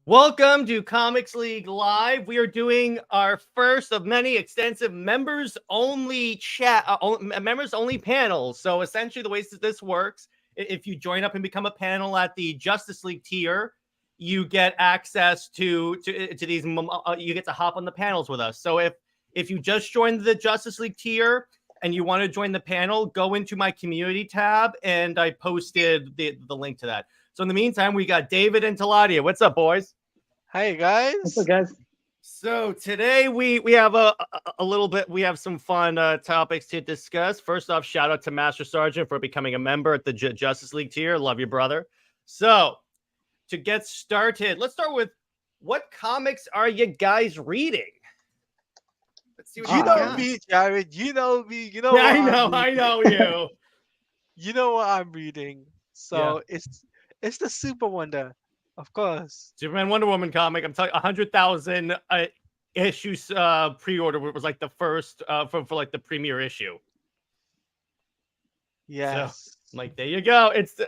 Welcome to Comics League Live. We are doing our first of many extensive members-only members-only panels. So essentially, the way this works, if you join up and become a panel at the Justice League tier, you get access to these. You get to hop on the panels with us. So if you just joined the Justice League tier and you want to join the panel, go into my community tab, and I posted the link to that. So in the meantime, we got David and Teladia. What's up, boys? Hey guys. What's up, guys? So today we have a little bit. We have some fun topics to discuss. First off, shout out to Master Sergeant for becoming a member at the Justice League tier. Love you, brother. So to get started, let's start with what comics are you guys reading? Let's see what You know me, Jared. You know me. You know. Yeah, I know you. You know what I'm reading. So it's the Super Wonder, of course. Superman Wonder Woman comic. I'm telling you, 100,000 issues pre-order was like the first for like the premiere issue. Yes. So, like, there you go. It's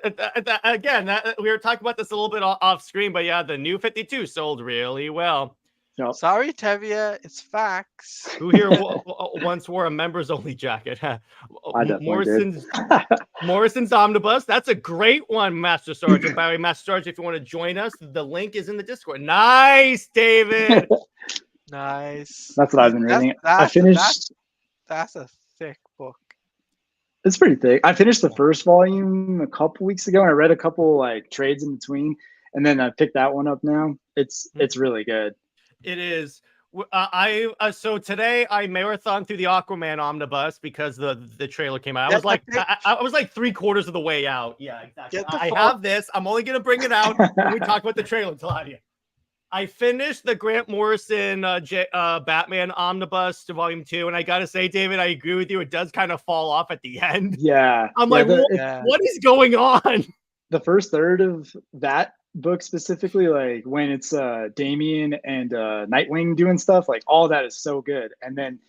again, we were talking about this a little bit off screen, but yeah, the new 52 sold really well. Yep. Sorry, Tevia. It's facts. Who here once wore a members only jacket? I definitely did. Morrison's Omnibus. That's a great one, Master Sergeant. By the way, Master Sergeant, if you want to join us, the link is in the Discord. Nice, David. Nice. That's what I've been reading. I finished. That's a thick book. It's pretty thick. I finished the first volume a couple weeks ago, and I read a couple like trades in between, and then I picked that one up now. It's really good. It is. So today I marathon through the Aquaman omnibus because the trailer came out. I was like 3/4 of the way out. Yeah, exactly. I have this. I'm only gonna bring it out when we talk about the trailer, Teladia. I finished the Grant Morrison Batman omnibus to volume 2, and I gotta say, David, I agree with you. It does kind of fall off at the end. Yeah, I'm like, what is going on? The first third of that book specifically, like when it's Damian and Nightwing doing stuff, like all that is so good, and then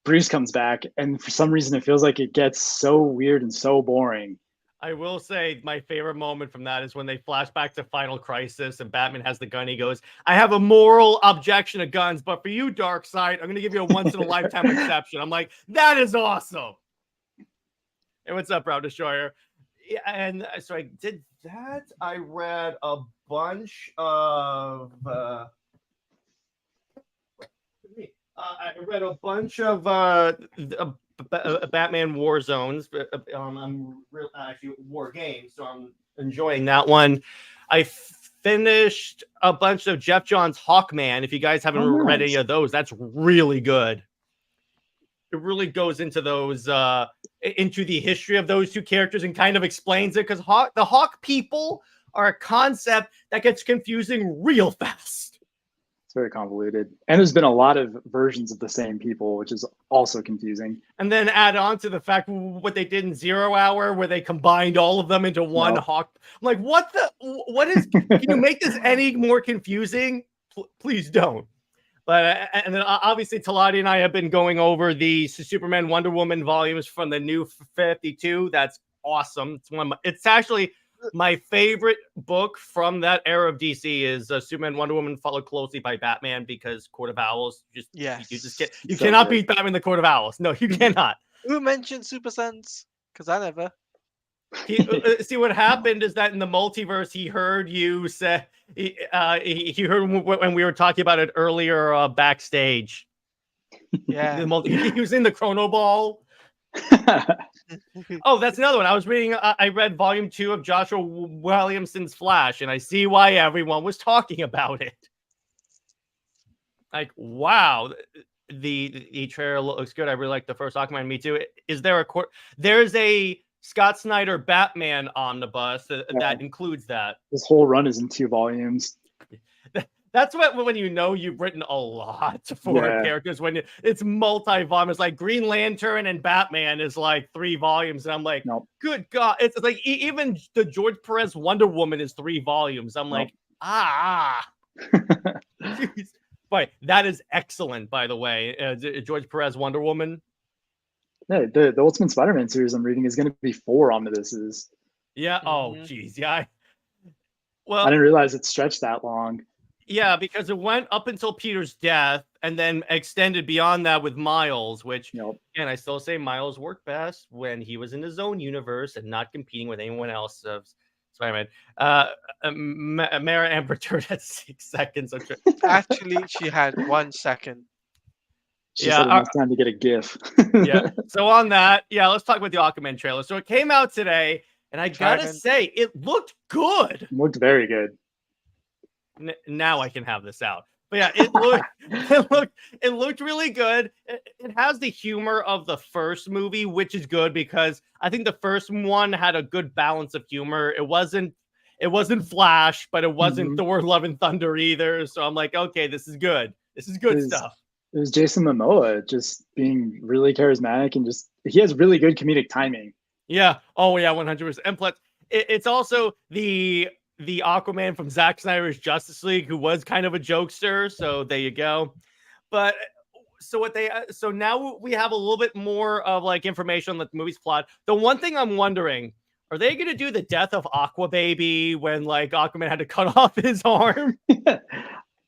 Bruce comes back, and for some reason it feels like it gets so weird and so boring. I will say my favorite moment from that is when they flash back to Final Crisis and Batman has the gun. He goes, I have a moral objection to guns, but for you, Darkseid, I'm going to give you a once-in-a-lifetime exception. I'm like, that is awesome. Hey, what's up, Brown Destroyer? Yeah, and so I did that. I read a bunch of Batman War Zones. I'm actually War Games, so I'm enjoying that one. I finished a bunch of Jeff Johns' Hawkman. If you guys haven't read any of those, that's really good. It really goes into those into the history of those two characters and kind of explains it, because the Hawk people are a concept that gets confusing real fast. It's very convoluted, and there's been a lot of versions of the same people, which is also confusing. And then add on to the fact what they did in Zero Hour, where they combined all of them into one Hawk. I'm like, what is? Can you make this any more confusing? Please don't. But and then obviously Teladia and I have been going over the Superman Wonder Woman volumes from the new 52. That's awesome. It's actually my favorite book from that era of DC is Superman Wonder Woman, followed closely by Batman, because Court of Owls you cannot beat Batman the Court of Owls. No, you cannot. Who mentioned Super Sense? Because I never. See, what happened is that in the multiverse, he heard you say he heard when we were talking about it earlier backstage. Yeah, he was in the Chrono Ball. Oh, that's another one. I was reading. I read volume 2 of Joshua Williamson's Flash, and I see why everyone was talking about it. Like, wow, the trailer looks good. I really like the first Aquaman. Me too. Is there there's a Scott Snyder Batman omnibus that includes that. This whole run is in 2 volumes. That's when you know you've written a lot for characters, when it's multi-volume. It's like Green Lantern and Batman is like 3 volumes. And I'm like, good God. It's like even the George Perez Wonder Woman is 3 volumes. I'm like, But that is excellent, by the way. George Perez Wonder Woman. Yeah, the Ultimate Spider-Man series I'm reading is going to be 4 omnibuses. Yeah. Oh, geez. Yeah. Well, I didn't realize it stretched that long. Yeah, because it went up until Peter's death and then extended beyond that with Miles, which, again, I still say Miles worked best when he was in his own universe and not competing with anyone else of Spider-Man. Mara Amber turned at 6 seconds. Actually, she had 1 second. She had enough time to get a GIF. Yeah. So on that, let's talk about the Aquaman trailer. So it came out today, and I gotta say, it looked good. It looked very good. Now I can have this out. But yeah, it looked really good. It has the humor of the first movie, which is good because I think the first one had a good balance of humor. It wasn't Flash, but it wasn't Thor: Love and Thunder either. So I'm like, okay, this is good. This is good stuff. It was Jason Momoa just being really charismatic and he has really good comedic timing. Yeah. Oh yeah, 100%. And plus, it's also the Aquaman from Zack Snyder's Justice League, who was kind of a jokester. So there you go. But so now we have a little bit more of like information on the movie's plot. The one thing I'm wondering, are they going to do the death of Aqua Baby when like Aquaman had to cut off his arm?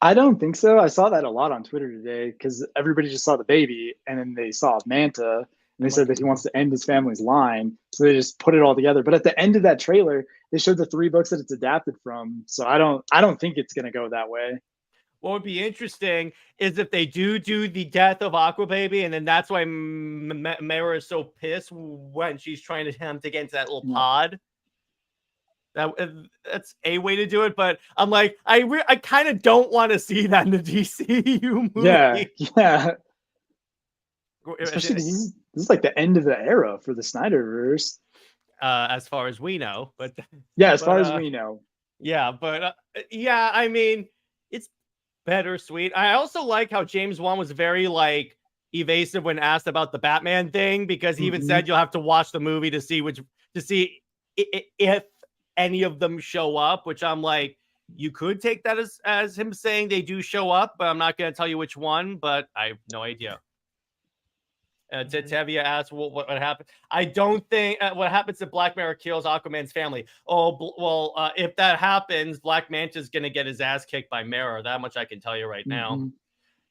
I don't think so. I saw that a lot on Twitter today because everybody just saw the baby and then they saw Manta. And they said that he wants to end his family's line. So they just put it all together. But at the end of that trailer, they showed the 3 books that it's adapted from. So I don't think it's going to go that way. What would be interesting is if they do the death of Aqua Baby, and then that's why Mara is so pissed when she's trying to get into that little pod. That's a way to do it, but I'm like, I kind of don't want to see that in the DCU movie. Yeah. Especially this is like the end of the era for the Snyderverse. As far as we know, but as far as we know. Yeah, but I mean, it's bittersweet. I also like how James Wan was very like evasive when asked about the Batman thing, because he even said you'll have to watch the movie to see if any of them show up, which I'm like, you could take that as him saying they do show up, but I'm not going to tell you which one, but I have no idea. Tevia asked what happened. I don't think what happens if Black Manta kills Aquaman's family. Oh, well, if that happens, Black Manta's going to get his ass kicked by Mara. That much I can tell you right now.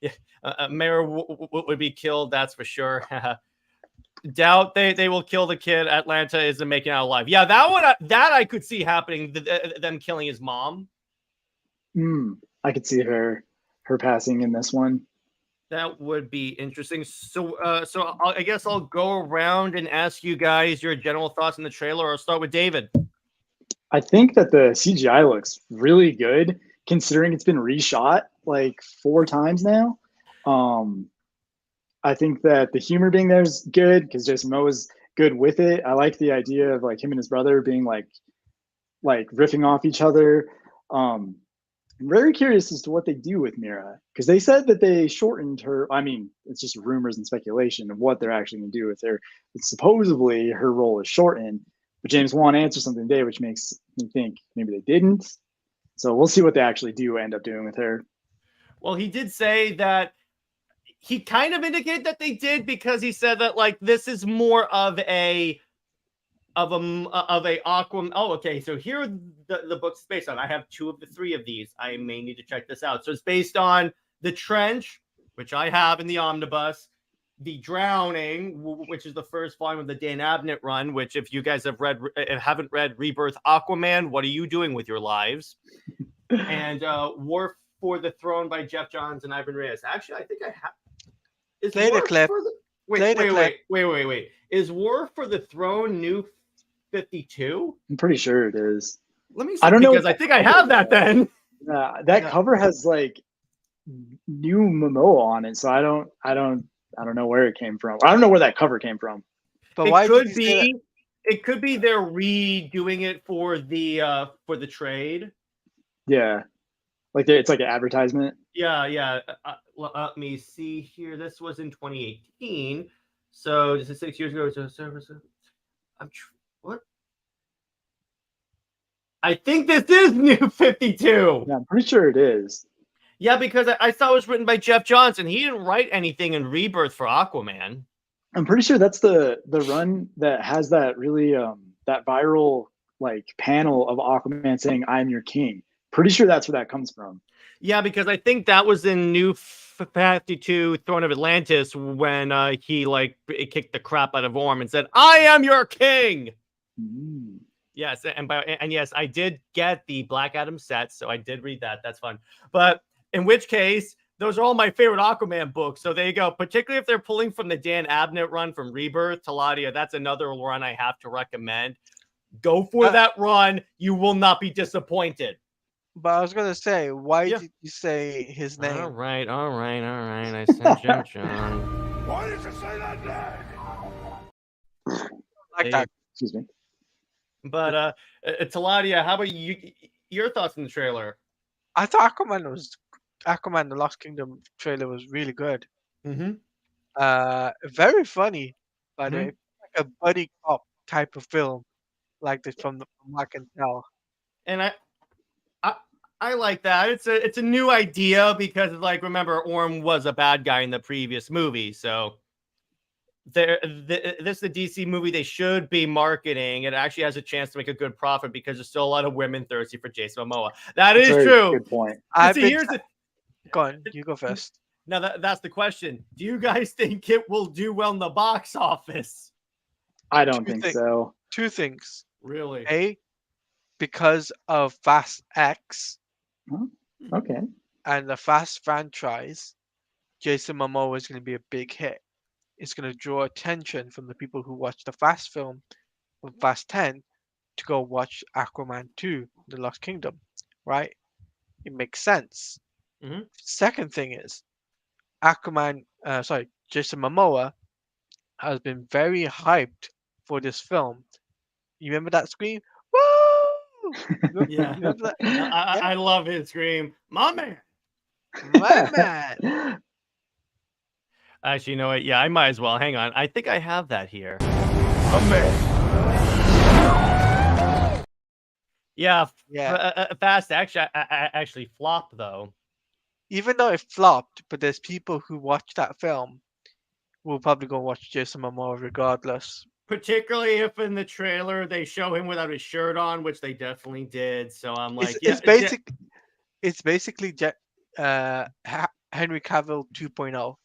Yeah, Mara would be killed, that's for sure. Doubt they will kill the kid. Atlanta isn't making out alive. Yeah, that one that I could see happening. Them killing his mom. I could see her passing in this one. That would be interesting. So I guess I'll go around and ask you guys your general thoughts on the trailer. I'll start with David. I think that the CGI looks really good, considering it's been reshot like 4 times now. I think that the humor being there is good because Jason Momoa is good with it. I like the idea of like him and his brother being like riffing off each other. I'm very curious as to what they do with Mira, because they said that they shortened her. I mean, it's just rumors and speculation of what they're actually going to do with her. But supposedly her role is shortened, but James Wan answered something today, which makes me think maybe they didn't. So we'll see what they actually do end up doing with her. Well, he did say that he kind of indicated that they did, because he said that like this is more of a Aquaman. Oh, okay. So here are the books it's based on. I have 2 of the 3 of these. I may need to check this out. So it's based on The Trench, which I have in the omnibus, The Drowning, which is the first volume of the Dan Abnett run, which if you guys haven't read Rebirth Aquaman, what are you doing with your lives? And War for the Throne by Jeff Johns and Ivan Reyes. Actually, I think I have. Play the clip. Wait. Is War for the Throne New 52? I'm pretty sure it is. Let me see. I don't know, because I think I have that then. That cover has like new Mamoa on it, so I don't know where it came from. I don't know where that cover came from. But it could be they're redoing it for the trade. Yeah. Like it's like an advertisement. Yeah. Let me see here. This was in 2018. So this is 6 years ago. What? I think this is New 52. Yeah, I'm pretty sure it is. Yeah, because I saw it was written by Jeff Johns, and he didn't write anything in Rebirth for Aquaman. I'm pretty sure that's the run that has that really that viral like panel of Aquaman saying "I'm your king." Pretty sure that's where that comes from. Yeah, because I think that was in New 52 Throne of Atlantis when he kicked the crap out of Orm and said, "I am your king." Mm. Yes, and yes, I did get the Black Adam set, so I did read that. That's fun. But in which case, those are all my favorite Aquaman books. So there you go. Particularly if they're pulling from the Dan Abnett run from Rebirth, Teladia, that's another run I have to recommend. Go for that run. You will not be disappointed. But I was gonna say, why Yeah. did you say his name? All right. I said Jim John. Why did you say that name? Like that. Excuse me. But Teladia, how about you? Your thoughts on the trailer? I thought Aquaman: The Lost Kingdom trailer was really good. Mm-hmm. Very funny, by the Mhm. way, like a buddy cop type of film, like this from what I can tell. And I like that. It's a new idea because remember Orm was a bad guy in the previous movie, so this is the DC movie they should be marketing. It actually has a chance to make a good profit because there's still a lot of women thirsty for Jason Momoa. That is true. Good point. Go on, you go first. Now that's the question. Do you guys think it will do well in the box office? I don't think so. Two things. Really? A, because of Fast X. Okay. And the Fast franchise, Jason Momoa is going to be a big hit. It's going to draw attention from the people who watch the Fast film from Fast 10 to go watch Aquaman 2, The Lost Kingdom, right? It makes sense. Mm-hmm. Second thing is, Jason Momoa has been very hyped for this film. You remember that scream? Woo! Yeah. You remember that? I love his scream, "My man!" My man. Actually, you know what? Yeah, I might as well. Hang on. I think I have that here. Yeah. Fast actually flopped though. Even though it flopped, but there's people who watch that film will probably go watch Jason Momoa regardless. Particularly if in the trailer they show him without his shirt on, which they definitely did. So I'm like, it's basically Henry Cavill 2.0.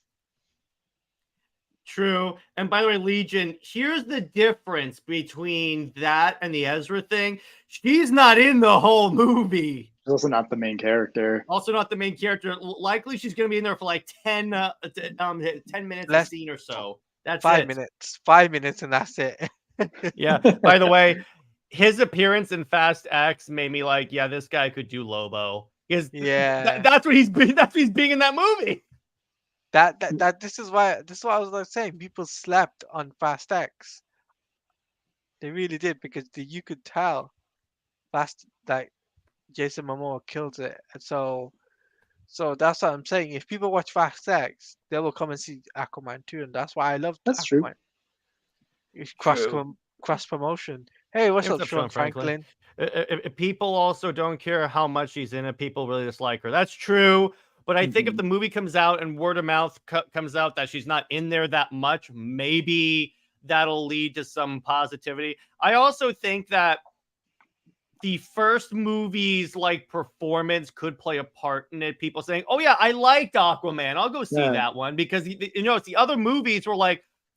True. And by the way, Legion, here's the difference between that and the Ezra thing. She's not in the whole movie. She's also not the main character. Also not the main character. Likely she's going to be in there for like 10 minutes a scene or so. That's 5 minutes. 5 minutes and that's it. Yeah. By the way, his appearance in Fast X made me like, yeah, this guy could do Lobo. That's what he's been. That's what he's being in that movie. This is why I was saying people slept on Fast X. They really did because you could tell Jason Momoa killed it. And so that's what I'm saying. If people watch Fast X, they will come and see Aquaman 2, and that's why I love Aquaman. True. It's cross promotion. Hey, what's up, Sean Franklin? If people also don't care how much she's in it, people really dislike her. That's true. But I think if the movie comes out and word of mouth comes out that she's not in there that much, maybe that'll lead to some positivity. I also think that the first movie's performance could play a part in it. People saying, "Oh yeah, I liked Aquaman. I'll go see that one," because it's the other movies were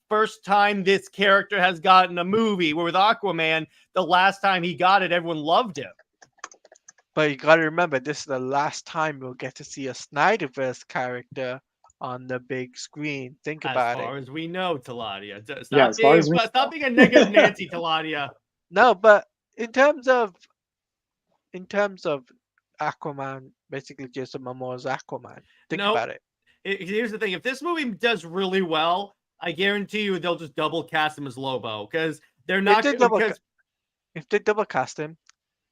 first time this character has gotten a movie. Where with Aquaman, the last time he got it, everyone loved him. But you got to remember, this is the last time we'll get to see a Snyderverse character on the big screen. Think about it. As far as we know, Teladia. Stop being a negative Nancy, Teladia. No, but in terms of Aquaman, basically Jason Momoa's Aquaman. Think about it. Here's the thing: if this movie does really well, I guarantee you they'll just double cast him as Lobo because they're not. If they double cast him,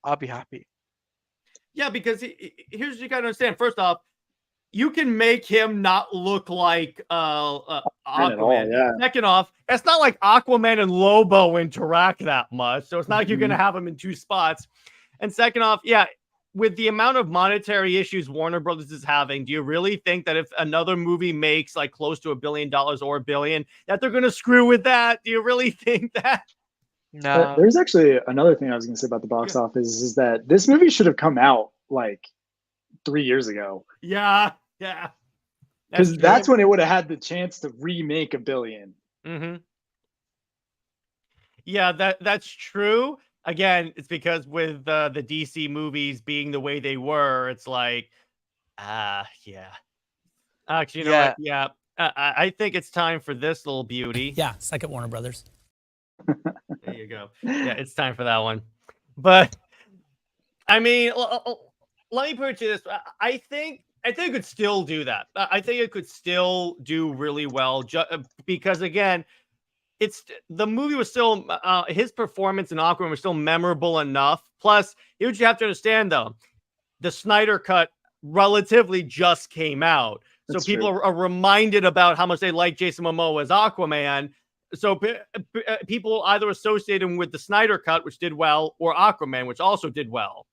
I'll be happy. Yeah, because here's what you gotta understand. First off, you can make him not look like Aquaman. Second off, it's not like Aquaman and Lobo interact that much, so it's not like you're gonna have him in two spots. And second off, yeah, with the amount of monetary issues Warner Brothers is having, do you really think that if another movie makes close to $1 billion or $1 billion, that they're gonna screw with that? Do you really think that? No. There's actually another thing I was going to say about the box office is that this movie should have come out 3 years ago. Yeah. Because that's when it would have had the chance to remake $1 billion. Mm-hmm. Yeah, that's true. Again, it's because with the DC movies being the way they were, it's like, yeah. Actually, you know what? Yeah, I think it's time for this little beauty. Yeah, second Warner Brothers. There you go. Yeah, it's time for that one. But I mean, let me put it to this: I think it could still do that. I think it could still do really well, because again, the movie was still his performance in Aquaman was still memorable enough. Plus, here's what you have to understand though: the Snyder Cut relatively just came out, so people are reminded about how much they like Jason Momoa as Aquaman. So people either associate him with the Snyder Cut, which did well, or Aquaman, which also did well.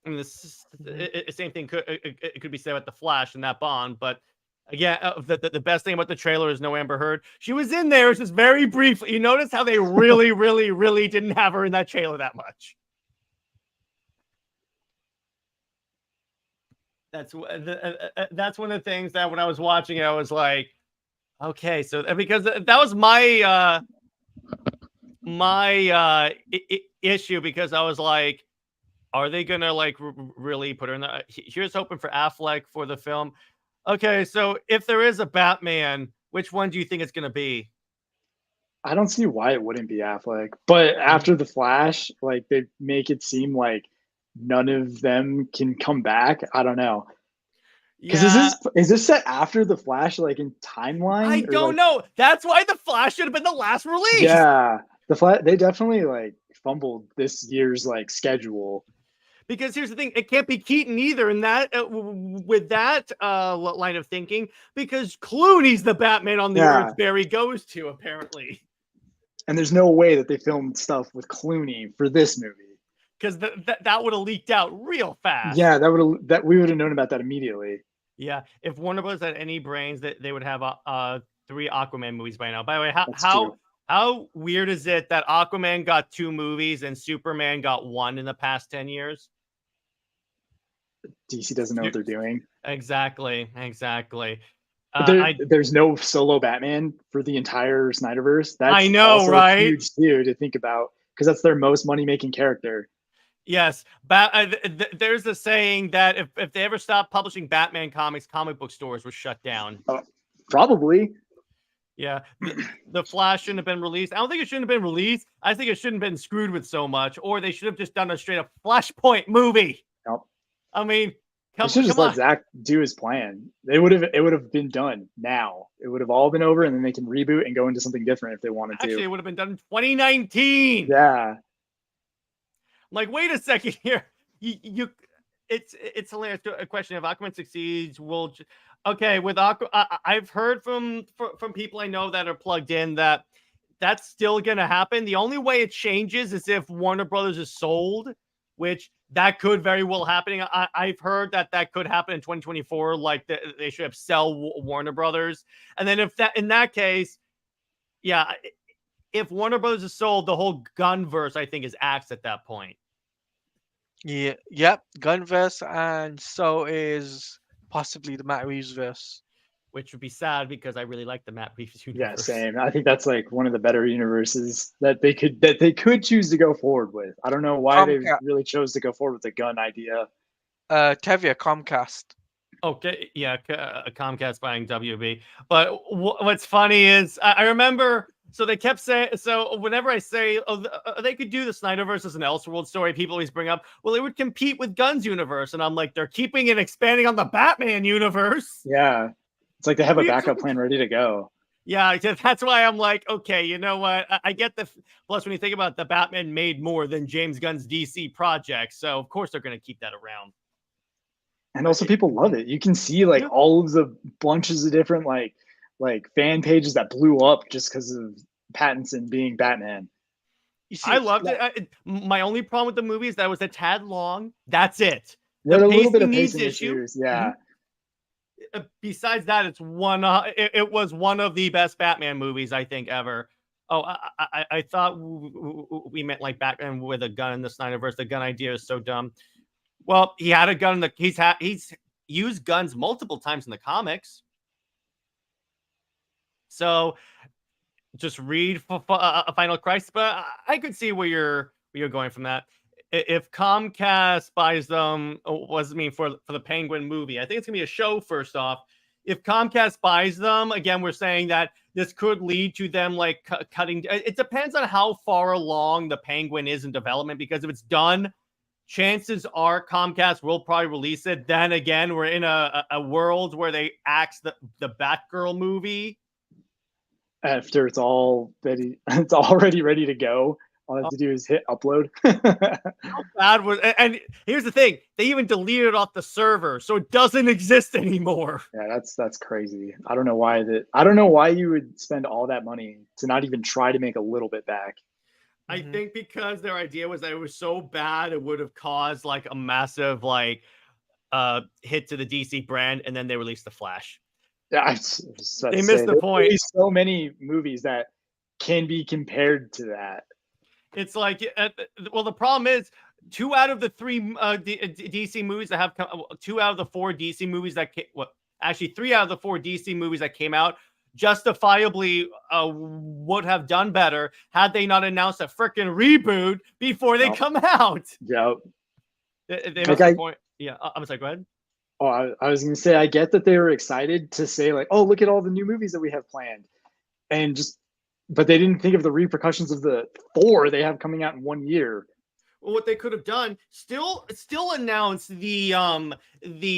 And the same thing could be said about the Flash and that Bond, but again, the best thing about the trailer is no Amber Heard. She was in there, just very briefly. You notice how they really, really, really didn't have her in that trailer that much. That's one of the things that when I was watching it, I was like, okay, so because that was my issue, because I was like, are they gonna like really put her in the? Here's hoping for Affleck for the film. Okay, so if there is a Batman, which one do you think it's gonna be? I don't see why it wouldn't be Affleck, but after the Flash, like they make it seem like none of them can come back. I don't know. Because is this set after the Flash, like in timeline? I don't know. That's why the Flash should have been the last release. Yeah, the Flash, they definitely like fumbled this year's like schedule. Because here's the thing, it can't be Keaton either in that with that line of thinking, because Clooney's the Batman on the Earth Barry goes to, apparently. And there's no way that they filmed stuff with Clooney for this movie. Because that would have leaked out real fast. Yeah, we would have known about that immediately. Yeah, if Warner Bros. Had any brains, that they would have 3 Aquaman movies by now. By the way, how weird is it that Aquaman got 2 movies and Superman got 1 in the past 10 years? DC doesn't know what they're doing. Exactly. There's no solo Batman for the entire Snyderverse. That's I know, also right? A huge too to think about, because that's their most money-making character. Yes, there's a saying that if they ever stopped publishing Batman comics, comic book stores were shut down. Probably. Yeah, the Flash shouldn't have been released. I don't think it shouldn't have been released. I think it shouldn't have been screwed with so much, or they should have just done a straight-up Flashpoint movie. Yep. I mean, come should just on. let Zach do his plan. It would have been done now. It would have all been over, and then they can reboot and go into something different if they wanted to. Actually, it would have been done in 2019. Yeah. Like, wait a second here. It's hilarious. A question: if Aquaman succeeds, okay, with I've heard from people I know that are plugged in that that's still gonna happen. The only way it changes is if Warner Brothers is sold, which that could very well happen. I've heard that could happen in 2024. Like they should have sell Warner Brothers, and then in that case, yeah, if Warner Brothers is sold, the whole Gunverse I think is axed at that point. Yeah, yep, Gunverse, and so is possibly the Matt Reeves verse, which would be sad because I really like the Matt Reeves universe. Yeah, same. I think that's like one of the better universes that they could choose to go forward with. I don't know why they really chose to go forward with the gun idea. Tevia, Comcast. Okay, yeah, Comcast buying WB. But what's funny is I remember. So they kept saying, so whenever I say, they could do the Snyderverse as an Elseworld story, people always bring up, well, it would compete with Gunn's universe. And I'm like, they're keeping it expanding on the Batman universe. Yeah. It's like they have a backup plan ready to go. Yeah, that's why I'm like, okay, you know what? I get plus when you think about it, the Batman made more than James Gunn's DC project. So of course they're going to keep that around. And also people love it. You can see like all of the bunches of different like fan pages that blew up just because of Pattinson being Batman. You see, I loved it. My only problem with the movie is that it was a tad long. That's it. A little bit of pacing issues. Yeah. Besides that, it was one of the best Batman movies I think ever. Oh, I thought we meant like Batman with a gun in the Snyderverse. The gun idea is so dumb. Well, he had a gun in the he's used guns multiple times in the comics. So just read Final Crisis, but I could see where you're going from that. If Comcast buys them, what does it mean for the Penguin movie? I think it's gonna be a show first off. If Comcast buys them, again, we're saying that this could lead to them like cutting. It depends on how far along the Penguin is in development, because if it's done, chances are Comcast will probably release it. Then again, we're in a world where they axe the Batgirl movie. After it's already ready to go. All I have to do is hit upload. How bad was? And here's the thing: they even deleted it off the server, so it doesn't exist anymore. Yeah, that's crazy. I don't know why you would spend all that money to not even try to make a little bit back. I think because their idea was that it was so bad it would have caused like a massive like hit to the DC brand, and then they released the Flash. Yeah, they missed the point. So many movies that can be compared to that. It's like, well, the problem is 2 out of the 3 DC movies that have come, 2 out of the 4 DC movies that came, actually 3 out of the 4 DC movies that came out justifiably would have done better had they not announced a freaking reboot before they come out. Yep. They missed the point. Yeah, I'm sorry, go ahead. Oh, I was going to say, I get that they were excited to say like, oh, look at all the new movies that we have planned. But they didn't think of the repercussions of the 4 they have coming out in 1 year. Well, what they could have done, still announce the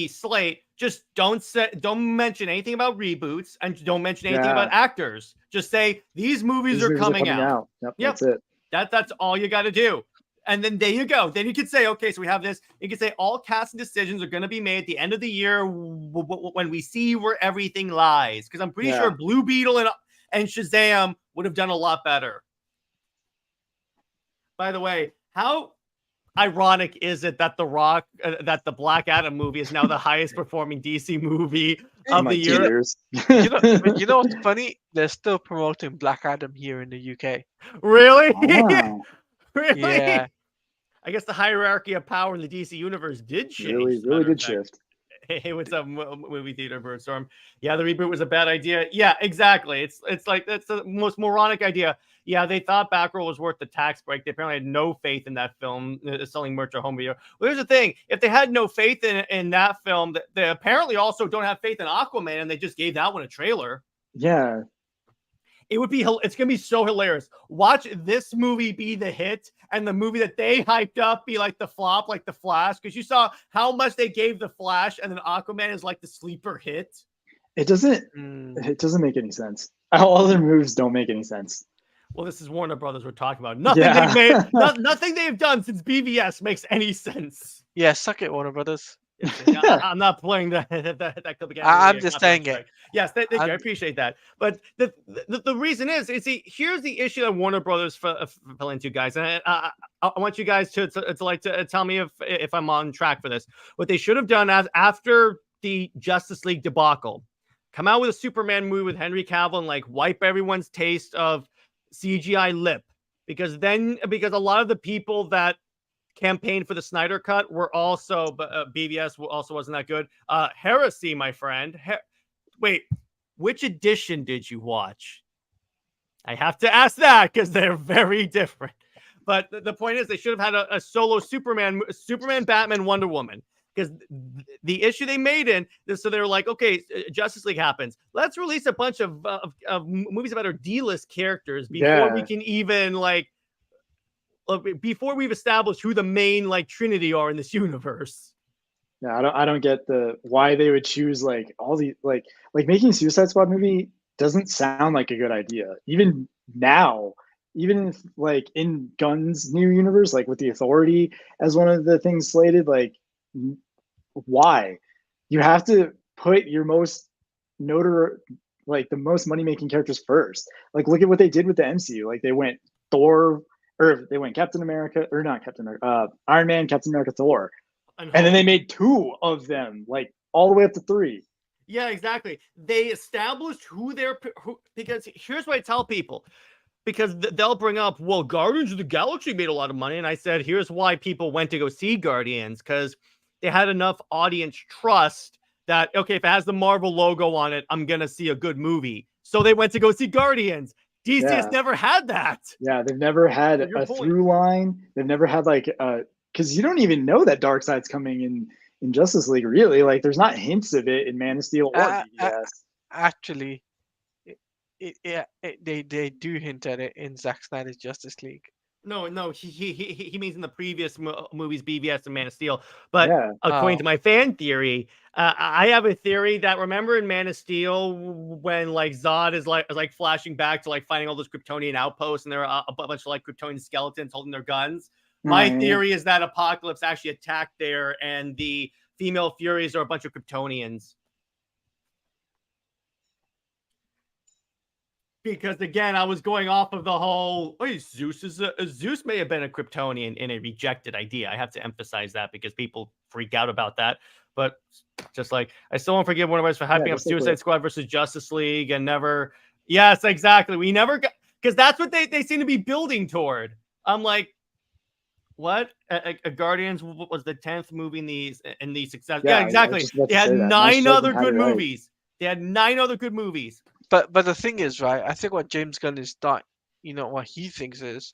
slate. Just don't mention anything about reboots and don't mention anything about actors. Just say these movies are coming out. Yep, that's it. That's all you got to do. And then there you go. Then you can say, okay, so we have this. You can say all casting decisions are going to be made at the end of the year when we see where everything lies. Because I'm pretty sure Blue Beetle and Shazam would have done a lot better. By the way, how ironic is it that that the Black Adam movie is now the highest performing DC movie of the year? You know what's funny? They're still promoting Black Adam here in the UK. Really? Wow. Really? Yeah. I guess the hierarchy of power in the DC universe did change. Really good shift. Hey, what's up, movie theater Birdstorm? Yeah, the reboot was a bad idea. Yeah, exactly. It's like that's the most moronic idea. Yeah, they thought Batgirl was worth the tax break. They apparently had no faith in that film selling merch or home video. Well, here's the thing: if they had no faith in that film, they apparently also don't have faith in Aquaman, and they just gave that one a trailer. Yeah. It's gonna be so hilarious. Watch this movie be the hit and the movie that they hyped up be like the flop, like the Flash, because you saw how much they gave the Flash, and then Aquaman is like the sleeper hit. It doesn't make any sense. All their moves don't make any sense. Well, this is Warner Brothers we're talking about. Nothing they've done since BVS makes any sense. Yeah, suck it, Warner Brothers. I'm not playing that clip again. I'm just saying it. Yes, thank you. I appreciate that. But the reason is here's the issue that Warner Brothers fell into, guys. And I want you guys to tell me if I'm on track for this. What they should have done after the Justice League debacle, come out with a Superman movie with Henry Cavill and like wipe everyone's taste of CGI lip, because a lot of the people that campaign for the Snyder Cut were also, BVS also wasn't that good. Heresy, my friend. Wait, which edition did you watch? I have to ask that because they're very different. But the point is, they should have had a solo Superman, Batman, Wonder Woman. Because the issue they made so they were like, okay, Justice League happens. Let's release a bunch of movies about our D-list characters before we can even before we've established who the main Trinity are in this universe. Yeah, I don't get why they would choose all the like making a Suicide Squad movie doesn't sound like a good idea. Even now, even if in Gunn's new universe, with the Authority as one of the things slated, why? You have to put your most the most money-making characters first. Look at what they did with the MCU. They went Thor, or they went Captain America, or not Captain America, Iron Man, Captain America, Thor. And then they made 2 of them, all the way up to 3. Yeah, exactly. They established who because here's what I tell people. because they'll bring up, well, Guardians of the Galaxy made a lot of money, and I said, here's why people went to go see Guardians, because they had enough audience trust that, okay, if it has the Marvel logo on it, I'm gonna see a good movie. So they went to go see Guardians. DC has never had that. Yeah, they've never had a through line. They've never had like because you don't even know that Darkseid's coming in Justice League, really. Like, there's not hints of it in Man of Steel or BVS. Actually, they do hint at it in Zack Snyder's Justice League. No, he means in the previous movies, BVS and Man of Steel. But Yeah. according to my fan theory, I have a theory that, remember in Man of Steel when like Zod is like flashing back to like finding all those Kryptonian outposts, and there are a bunch of like Kryptonian skeletons holding their guns. My theory is that Apocalypse actually attacked there, and the female Furies are a bunch of Kryptonians. Because again, I was going off of the whole, oh, Zeus may have been a Kryptonian in a rejected idea. I have to emphasize that because people freak out about that. But just like, I still won't forgive Warner Bros. For hyping up Suicide Squad versus Justice League and never. Yes, exactly. We never got, because that's what they seem to be building toward. I'm like, what? Guardians was the 10th movie in the success. Yeah, exactly. They had 9 other good movies. They had 9 other good movies. But the thing is, right? I think what James Gunn is what he thinks is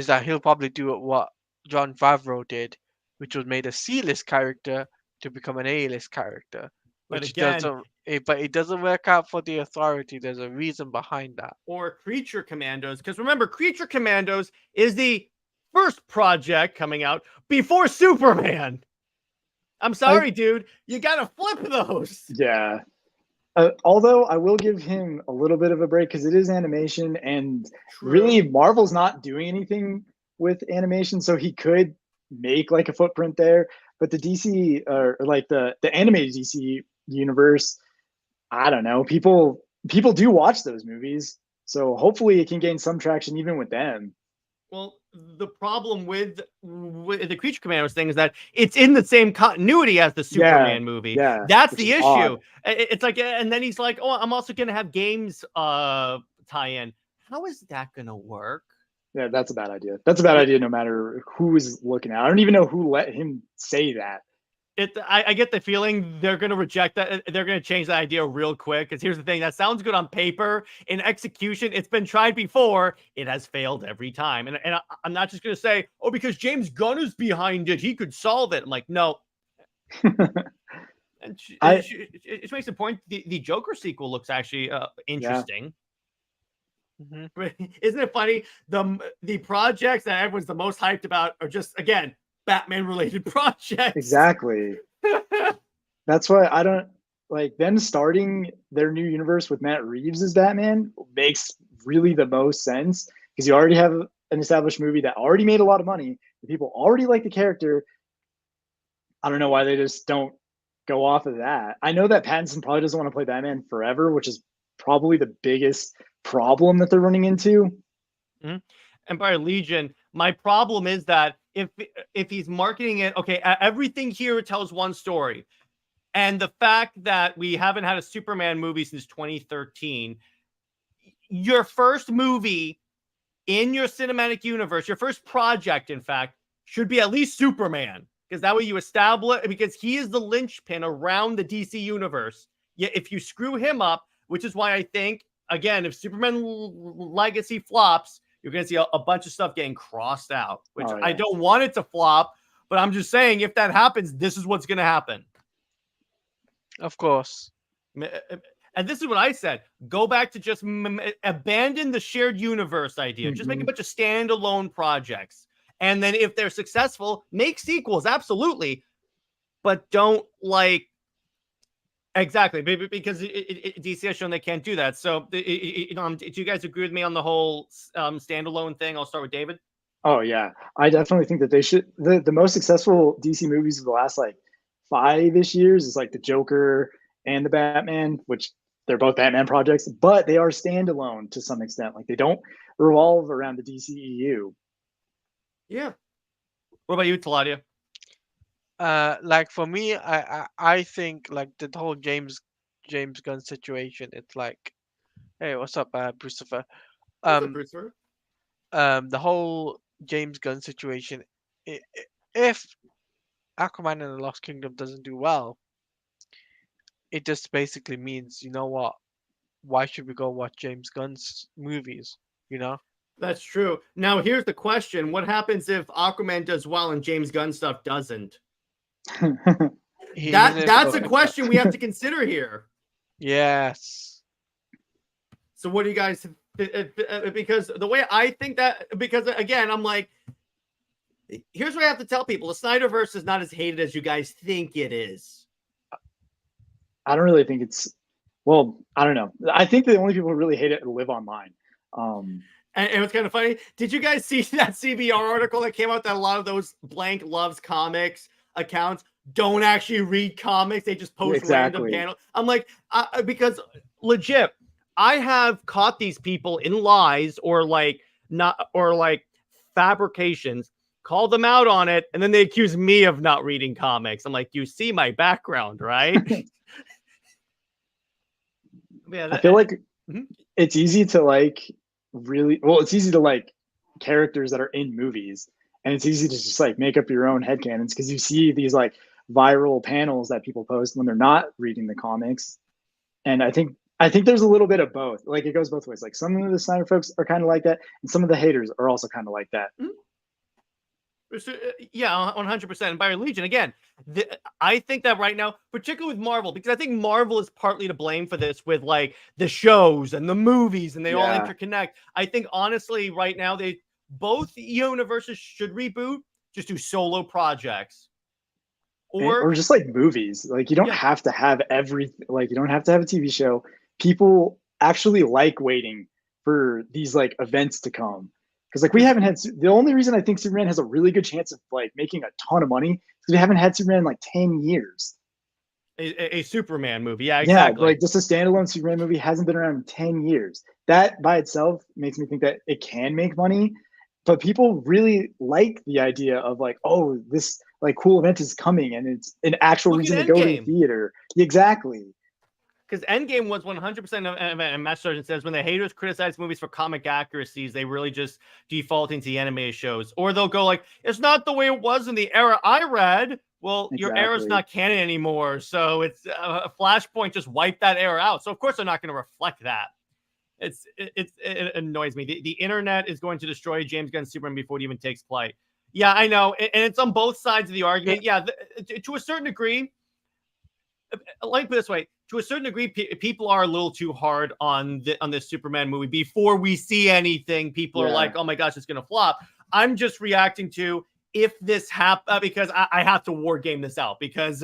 that he'll probably do what Jon Favreau did, which was made a C-list character to become an A-list character. But which again, it doesn't work out for the Authority. There's a reason behind that. Or Creature Commandos, because remember, Creature Commandos is the first project coming out before Superman. I'm sorry, dude. You gotta flip those. Yeah. Although I will give him a little bit of a break because it is animation, and really Marvel's not doing anything with animation, so he could make like a footprint there. But the DC or like the animated DC universe, I don't know. People do watch those movies, so hopefully it can gain some traction even with them. Well, the problem with the Creature Commandos thing is that it's in the same continuity as the Superman movie. Yeah, that's the issue. Odd. It's like, and then he's like, "Oh, I'm also going to have games tie-in." How is that going to work? Yeah, that's a bad idea. That's a bad idea, no matter who is looking at it. I don't even know who let him say that. I get the feeling they're going to reject that. They're going to change that idea real quick. Because here's the thing: that sounds good on paper. In execution, it's been tried before. It has failed every time. And I'm not just going to say, "Oh, because James Gunn is behind it, he could solve it." I'm like, no. It makes a point. The Joker sequel looks actually interesting. Yeah. Mm-hmm. Isn't it funny? The projects that everyone's the most hyped about are just, again, Batman-related projects. Exactly. That's why I don't like them starting their new universe with Matt Reeves as Batman makes really the most sense because you already have an established movie that already made a lot of money. The people already like the character. I don't know why they just don't go off of that. I know that Pattinson probably doesn't want to play Batman forever, which is probably the biggest problem that they're running into. Mm-hmm. And by Legion, my problem is that if he's marketing it, okay, everything here tells one story. And the fact that we haven't had a Superman movie since 2013, your first movie in your cinematic universe, your first project, in fact, should be at least Superman. Because that way you establish, because he is the linchpin around the DC universe. Yet if you screw him up, which is why I think, again, if Superman Legacy flops, you're going to see a bunch of stuff getting crossed out, which I don't want it to flop, but I'm just saying if that happens, this is what's going to happen. Of course. And this is what I said. Go back to just abandon the shared universe idea. Just make a bunch of standalone projects. And then if they're successful, make sequels, absolutely. But don't exactly, because DC has shown they can't do that. So, do you guys agree with me on the whole standalone thing? I'll start with David. Oh yeah, I definitely think that they should. The most successful DC movies of the last 5-ish years is like the Joker and the Batman, which they're both Batman projects, but they are standalone to some extent. Like they don't revolve around the DCEU. Yeah. What about you, Teladia? For me, I think the whole James Gunn situation. It's like, hey, what's up, Christopher? Christopher? the whole James Gunn situation. If Aquaman and the Lost Kingdom doesn't do well, it just basically means, you know what? Why should we go watch James Gunn's movies? You know, That's true. Now, here's the question: what happens if Aquaman does well and James Gunn stuff doesn't? That's a question we have to consider here. Yes. So, what do you guys? Because the way I think that, because again, I'm like, here's what I have to tell people: the Snyderverse is not as hated as you guys think it is. I don't really think it's. Well, I don't know. I think the only people who really hate it live online. And it's kind of funny. Did you guys see that CBR article that came out that a lot of those blank loves comics accounts don't actually read comics? They just post random panels. I'm like, because legit, I have caught these people in lies or like fabrications, called them out on it, and then they accuse me of not reading comics. I'm like, you see my background, right? Yeah, I feel like it's easy to like it's easy to like characters that are in movies, and it's easy to just like make up your own headcanons because you see these like viral panels that people post when they're not reading the comics. And I think there's a little bit of both. Like it goes both ways. Like some of the Snyder folks are kind of like that, and some of the haters are also kind of like that. Yeah, 100%. And by religion, again, I think that right now, particularly with Marvel, because I think Marvel is partly to blame for this with like the shows and the movies, and they all interconnect. I think honestly, right now, both universes should reboot, just do solo projects, or just like movies. Like you don't have to have everything. Like you don't have to have a TV show. People actually like waiting for these like events to come. Because like we haven't had the only reason I think Superman has a really good chance of like making a ton of money is we haven't had Superman in like 10 years. A Superman movie, yeah, exactly. Yeah, like just a standalone Superman movie hasn't been around in 10 years. That by itself makes me think that it can make money, but people really like the idea of like, oh, this like cool event is coming and it's an actual reason to go to the theater. Exactly. Because Endgame was 100%, and Matt Sargent says, when the haters criticize movies for comic accuracies, they really just default into the anime shows. Or they'll go like, it's not the way it was in the era I read. Well, your era's not canon anymore. So it's a Flashpoint just wiped that era out. So of course they're not going to reflect that. It annoys me. The internet is going to destroy James Gunn's Superman before it even takes flight. Yeah, I know. And it's on both sides of the argument. Yeah, to a certain degree, like this way, to a certain degree, people are a little too hard on this Superman movie. Before we see anything, people are like, "Oh my gosh, it's gonna flop." I'm just reacting to if this happens because I have to war game this out because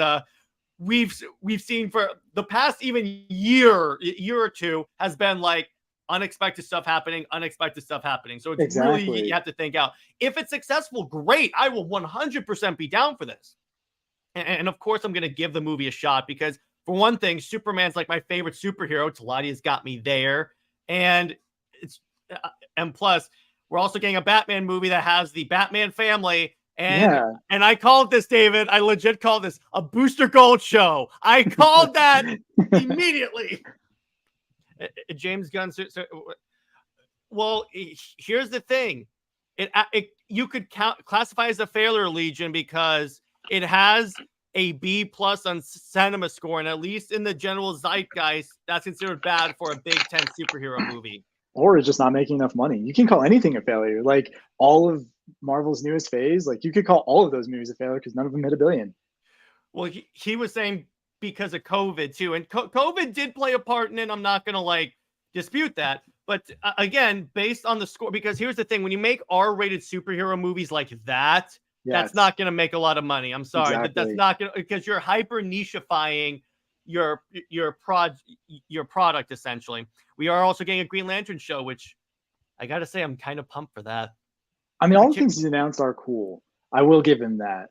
we've seen for the past even year or two has been like unexpected stuff happening. So it's really you have to think out. If it's successful, great. I will 100% be down for this. And of course, I'm going to give the movie a shot because, for one thing, Superman's like my favorite superhero. Teladia's got me there. And plus, we're also getting a Batman movie that has the Batman family. And I called this, David. I legit called this a Booster Gold show. I called that immediately. James Gunn. Well, here's the thing. You could classify as a failure, Legion, because it has a B+ on cinema score, and at least in the general zeitgeist, that's considered bad for a Big Ten superhero movie. Or it's just not making enough money. You can call anything a failure. Like all of Marvel's newest phase, like you could call all of those movies a failure because none of them hit $1 billion. Well, he was saying because of COVID too, and COVID did play a part in it. I'm not going to like dispute that. But again, based on the score, because here's the thing, when you make R-rated superhero movies like that, that's not going to make a lot of money. I'm sorry. Exactly. That's not going to, because you're hyper nichifying your product essentially. We are also getting a Green Lantern show, which I got to say, I'm kind of pumped for that. I mean, all the things he's announced are cool. I will give him that.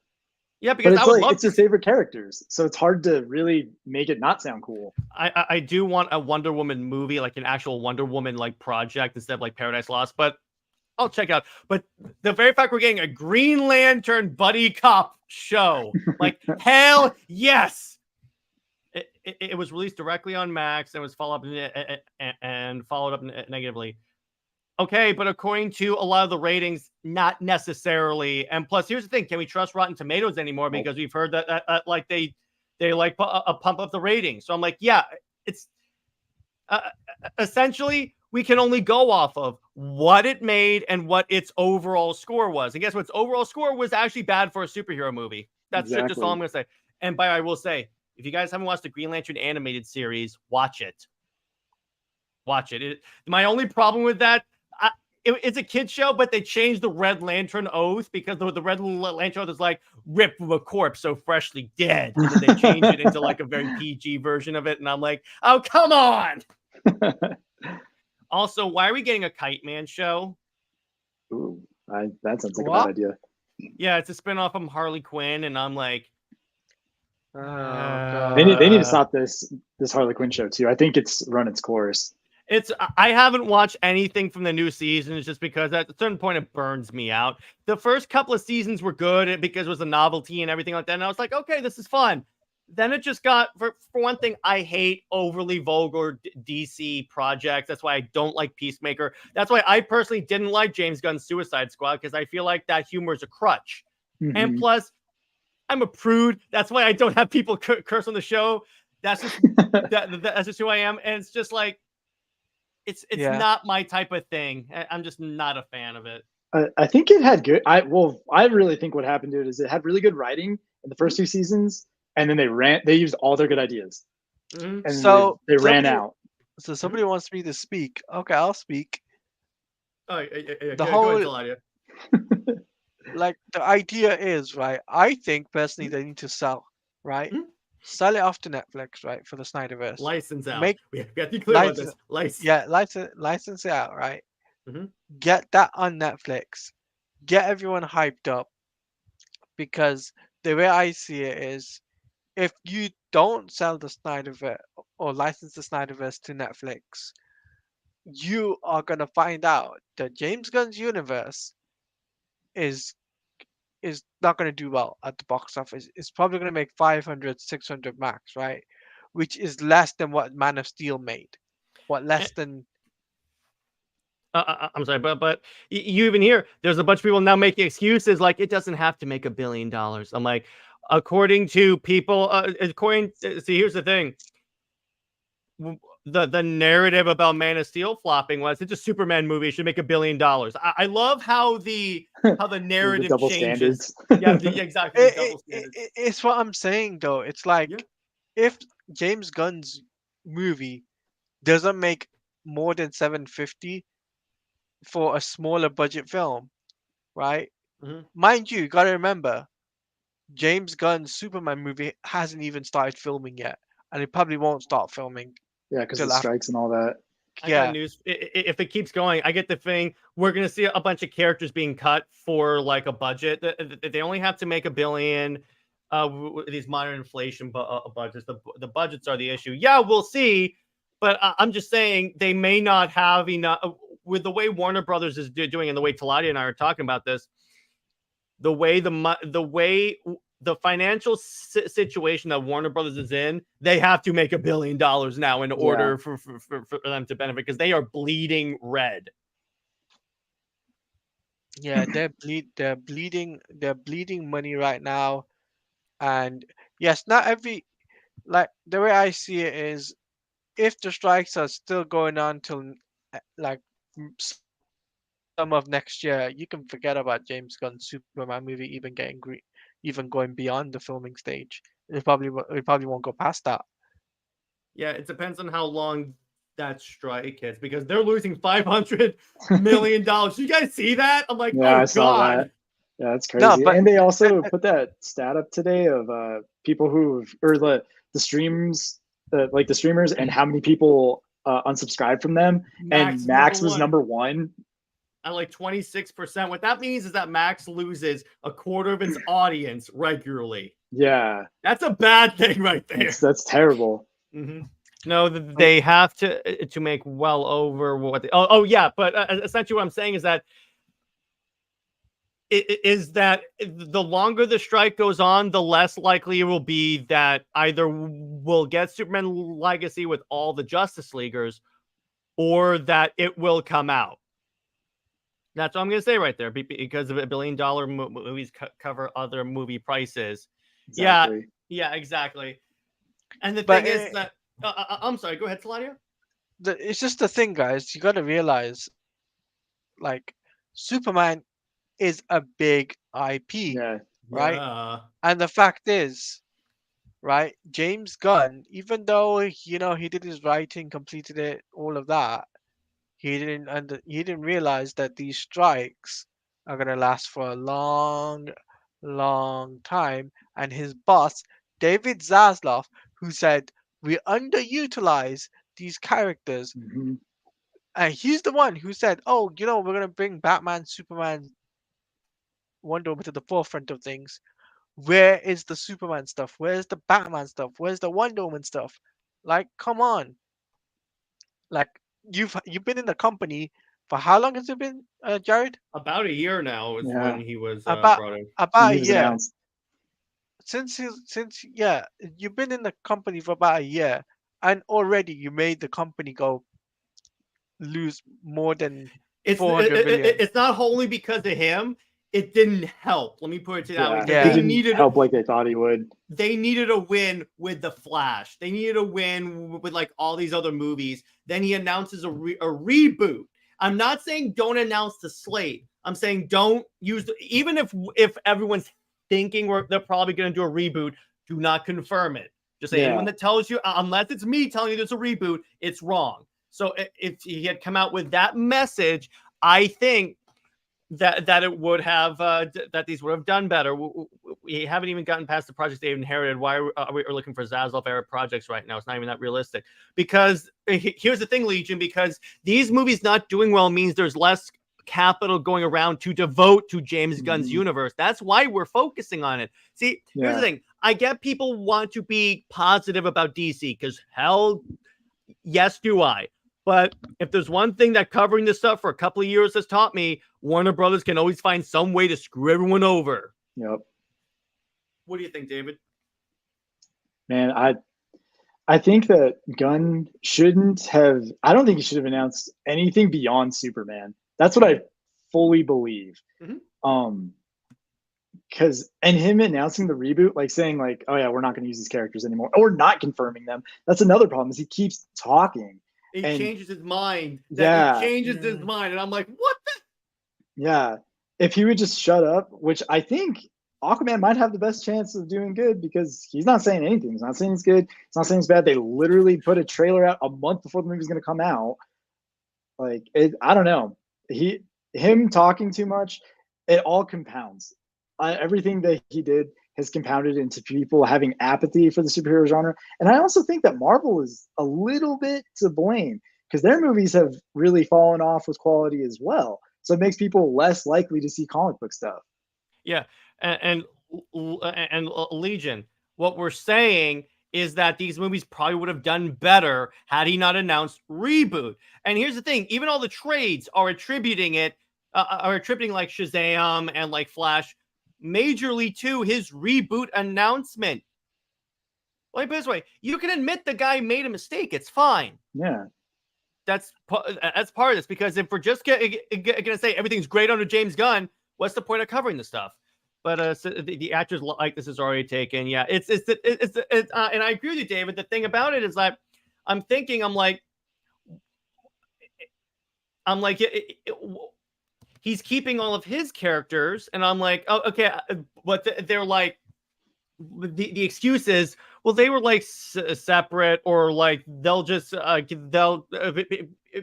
Yeah, because it's your favorite characters, so it's hard to really make it not sound cool. I do want a Wonder Woman movie, like an actual Wonder Woman like project instead of like Paradise Lost, but I'll check out. But the very fact we're getting a Green Lantern buddy cop show, like hell yes. It was released directly on Max and was followed up negatively. Okay, but according to a lot of the ratings, not necessarily. And plus, here's the thing: can we trust Rotten Tomatoes anymore? Because we've heard that like they like pump up the ratings. So I'm like, yeah, it's essentially we can only go off of what it made and what its overall score was. And guess what? Its overall score was actually bad for a superhero movie. That's just all I'm gonna say. And I will say, if you guys haven't watched the Green Lantern animated series, watch it. Watch it. My only problem with that, it's a kid's show, but they changed the Red Lantern oath because the Red Lantern oath is like ripped from a corpse so freshly dead. And then they changed it into like a very PG version of it. And I'm like, oh, come on. Also, why are we getting a Kite Man show? Ooh, that sounds like a What? bad idea. Yeah, it's a spinoff from Harley Quinn. And I'm like, Oh, God. They need to stop this Harley Quinn show too. I think it's run its course. I haven't watched anything from the new season. It's just because at a certain point it burns me out. The first couple of seasons were good because it was a novelty and everything like that. And I was like, okay, this is fun. Then it just got, for one thing, I hate overly vulgar DC projects. That's why I don't like Peacemaker. That's why I personally didn't like James Gunn's Suicide Squad, because I feel like that humor is a crutch. Mm-hmm. And plus, I'm a prude. That's why I don't have people curse on the show. That's just that's just who I am. And it's just like, it's not my type of thing. I'm just not a fan of it. I think it had good. I really think what happened to it is it had really good writing in the first two seasons, and then they used all their good ideas, and so they ran out. So somebody wants me to speak. Okay, I'll speak. Oh, yeah, The go whole ahead, like the idea is right. I think personally they need to sell, right? Mhm. Sell it off to Netflix, right, for the Snyderverse. License out. Make- We have to be clear about this. License it out, right? Mhm. Get that on Netflix. Get everyone hyped up, because the way I see it is, if you don't sell the Snyderverse or license the Snyderverse to Netflix, you are gonna find out that James Gunn's universe is not going to do well at the box office. It's probably going to make 500, 600 max, right? Which is less than what Man of Steel made. What less than? I'm sorry, but you even hear there's a bunch of people now making excuses like it doesn't have to make $1 billion. I'm like, according to people, see, here's the thing. The narrative about Man of Steel flopping was it's a Superman movie. It should make $1 billion. I love how the narrative double changes. standards. Yeah, exactly. Double standards. It's what I'm saying though. It's like, if James Gunn's movie doesn't make more than 750 for a smaller budget film, right? Mhm. Mind you, gotta remember, James Gunn's Superman movie hasn't even started filming yet, and it probably won't start filming. Yeah, because till the strikes and all that. I got news. If it keeps going, I get the thing. We're gonna see a bunch of characters being cut for like a budget. They only have to make $1 billion. These modern inflation budgets. The budgets are the issue. Yeah, we'll see. But I'm just saying they may not have enough with the way Warner Brothers is doing and the way Teladia and I are talking about this. The way the financial situation that Warner Brothers is in, they have to make $1 billion now in order for them to benefit, because they are bleeding red. Yeah, they're bleeding money right now. And yes, not every, like, the way I see it is, if the strikes are still going on till like some of next year, you can forget about James Gunn's Superman movie even going beyond the filming stage. It probably won't go past that. Yeah, it depends on how long that strike is, because they're losing $500 million. You guys see that? I'm like, Yeah, oh I saw god. that. Yeah, that's crazy. No, but and they also put that stat up today of people the streams, like the streamers, and how many people unsubscribed from them. And Max was number one. At like 26%. What that means is that Max loses a quarter of its audience regularly. Yeah, that's a bad thing right there. That's terrible. Mm-hmm. No, they have to make well over what they. Yeah, but essentially what I'm saying is that the longer the strike goes on, the less likely it will be that either we'll get Superman Legacy with all the Justice Leaguers, or that it will come out. That's what I'm going to say right there, because of $1 billion movies cover other movie prices. Exactly. Yeah, exactly. And the But thing is that I'm sorry. Go ahead, Teladia. it's just the thing, guys. You got to realize, like, Superman is a big IP, Yeah. right? Yeah. And the fact is, right, James Gunn, even though he did his writing, completed it, all of that, he didn't realize that these strikes are gonna last for a long, long time. And his boss, David Zaslav, who said we underutilize these characters, Hmm. and he's the one who said, "Oh, we're gonna bring Batman, Superman, Wonder Woman to the forefront of things." Where is the Superman stuff? Where's the Batman stuff? Where's the Wonder Woman stuff? Like, come on. Like, you've been in the company for how long has it been, Jared? About a year now is when Yeah. he was About brought in. When about he a was year. announced. Since yeah, you've been in the company for about a year, and already you made the company go lose more than It's 400 million. it's not wholly because of him. It didn't help. Let me put it to that way. Yeah. Yeah. He They didn't needed help like they thought he would. a win with the Flash. They needed a win with like all these other movies. Then he announces a reboot. I'm not saying don't announce the slate. I'm saying don't use even if everyone's thinking they're probably going to do a reboot, do not confirm it. Just say anyone Yeah. that tells you, unless it's me telling you there's a reboot, it's wrong. So if he had come out with that message, I think that it would have that these would have done better. We haven't even gotten past the projects they've inherited. Why are we looking for Zaslav era projects right now? It's not even that realistic. Because here's the thing, Legion. Because these movies not doing well means there's less capital going around to devote to James Gunn's Mhm. universe. That's why we're focusing on it. See, here's the Yeah. thing. I get people want to be positive about DC because hell, yes, do I. But if there's one thing that covering this stuff for a couple of years has taught me, Warner Brothers can always find some way to screw everyone over. Yep. What do you think, David? Man, I think that Gunn shouldn't have. I don't think he should have announced anything beyond Superman. That's what I fully believe. Mhm. Because and him announcing the reboot, like saying like, oh yeah, we're not going to use these characters anymore, or not confirming them. That's another problem. Is he keeps talking. He And changes his mind. yeah, He changes his mind, and I'm like, what the? yeah. If he would just shut up, which I think Aquaman might have the best chance of doing good because he's not saying anything. He's not saying it's good. He's not saying it's bad. They literally put a trailer out a month before the movie's going to come out. Like it, I don't know. Him talking too much, it all compounds. Everything that he did has compounded into people having apathy for the superhero genre. And I also think that Marvel is a little bit to blame because their movies have really fallen off with quality as well. So it makes people less likely to see comic book stuff. Yeah, and Legion. What we're saying is that these movies probably would have done better had he not announced reboot. And here's the thing: even all the trades are attributing like Shazam and like Flash, majorly to his reboot announcement. Let me put it this way: you can admit the guy made a mistake. It's fine. Yeah. That's part of this, because if we're just gonna say everything's great under James Gunn, what's the point of covering this stuff? But so the actors like this is already taken. Yeah, it's and I agree with you, David. The thing about it is that I'm thinking, I'm like, he's keeping all of his characters, and I'm like, oh, okay, but they're like, the excuse is, well, they were like separate, or like they'll just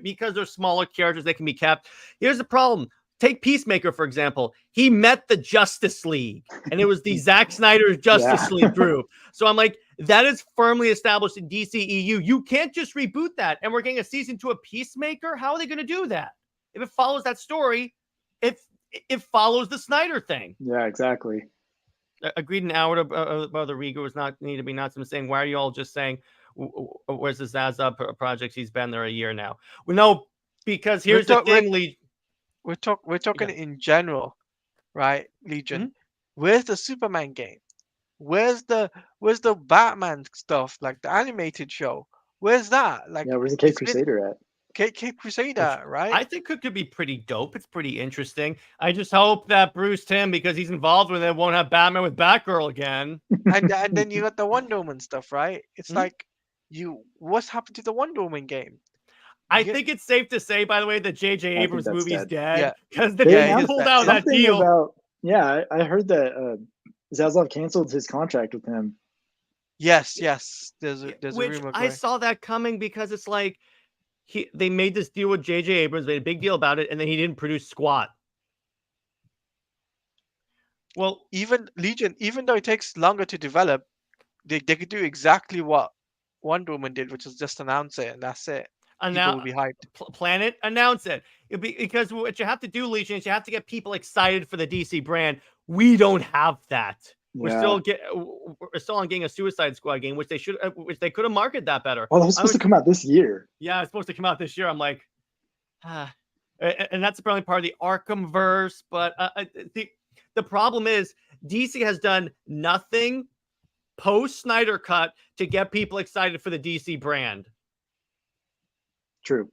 because they're smaller characters, they can be kept. Here's the problem. Take Peacemaker, for example. He met the Justice League, and it was the Zack Snyder's Justice League group. So I'm like, that is firmly established in DCEU. You can't just reboot that. And we're getting a season 2 of Peacemaker. How are they going to do that? If it follows that story, it follows the Snyder thing. Yeah, exactly. Agreed an hour about the Riga was not need to be nuts. I'm saying, why are you all just saying, where's the Zaza project? He's been there a year now. Well, no, because here's the thing, Lee. We're talking in general, right, Legion? Mm-hmm. Where's the Superman game? Where's the Batman stuff, like the animated show? Where's that? Like, Yeah, where's the Cape Crusader at? Cape Crusader, right? I think could be pretty dope. It's pretty interesting. I just hope that Bruce Timm, because he's involved with it, won't have Batman with Batgirl again. and then you got the Wonder Woman stuff, right? It's Mhm. like what's happened to the Wonder Woman game? I Yeah. think it's safe to say, by the way, that J.J. think Abrams' that's movie's dead. dead Yeah. because They they announced pulled out that something deal. about I heard that Zaslav canceled his contract with him. Yes. There's a Which rumor I going. saw that coming because it's like they made this deal with J.J. Abrams, made a big deal about it, and then he didn't produce squat. Well, Even Legion, even though it takes longer to develop, they could do exactly what Wonder Woman did, which is just announce it and that's it. People will be hyped. Planet, announce it. Because what you have to do, Legion, is you have to get people excited for the DC brand. We don't have that. We're still on getting a Suicide Squad game, which they could have marketed that better. Oh, that was supposed to come out this year. Yeah, it's supposed to come out this year. I'm like, and that's apparently part of the Arkham verse. But the problem is DC has done nothing post Snyder Cut to get people excited for the DC brand. True.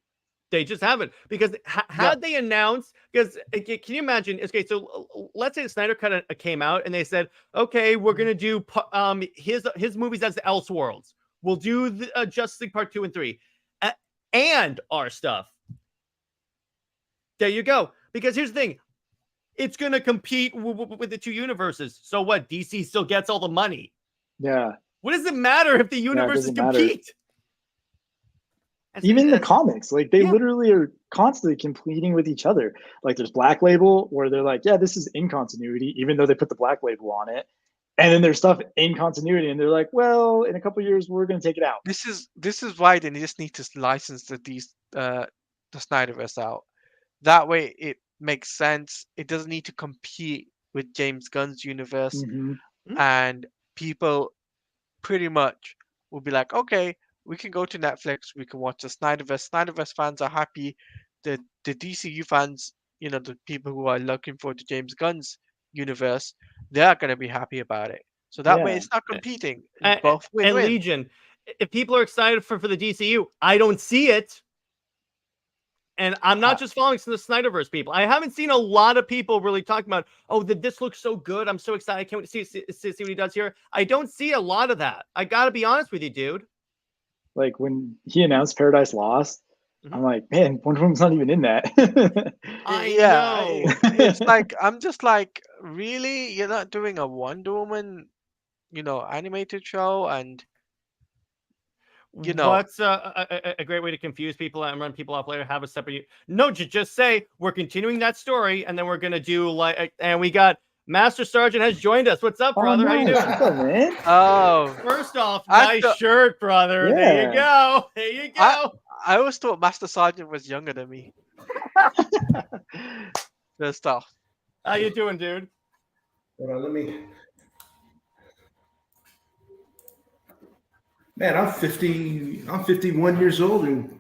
They just haven't, because had they announced, because can you imagine? Okay, so let's say the Snyder Cut came out and they said, okay, we're gonna do his movies as the Elseworlds. We'll do the Justice League Part 2 and 3, and our stuff. There you go. Because here's the thing, it's gonna compete with the two universes. So what? DC still gets all the money. Yeah. What does it matter if the universes compete? Even the comics, like they literally are constantly competing with each other. Like there's Black Label where they're like, yeah, this is in continuity, even though they put the Black Label on it. And then there's stuff in continuity, and they're like, well, in a couple of years we're going to take it out. This is why they just need to license the Snyderverse out. That way it makes sense. It doesn't need to compete with James Gunn's universe, and people pretty much will be like, okay, we can go to Netflix, we can watch the Snyderverse. Snyderverse fans are happy. The DCU fans, the people who are looking for the James Gunn's universe, they're going to be happy about it. So that way it's not competing. Both win-win. And Legion, if people are excited for the DCU, I don't see it. And I'm not just following some of the Snyderverse people. I haven't seen a lot of people really talking about, oh, this looks so good. I'm so excited. I can't wait to see what he does here. I don't see a lot of that. I got to be honest with you, dude. Like when he announced Paradise Lost, I'm like, man, Wonder Woman's not even in that. I know. It's like, I'm just like, really? You're not doing a Wonder Woman, animated show? And, what's a great way to confuse people and run people off later? Have a separate. No, just say we're continuing that story, and then we're gonna do and we got Master Sergeant has joined us. What's up, brother? Nice. How you doing? What's up, man? Oh, first off, nice shirt, brother. Yeah. There you go. There you go. I always thought Master Sergeant was younger than me. First off, how you doing, dude? Hold on, let me. Man, I'm 50. I'm 51 years old in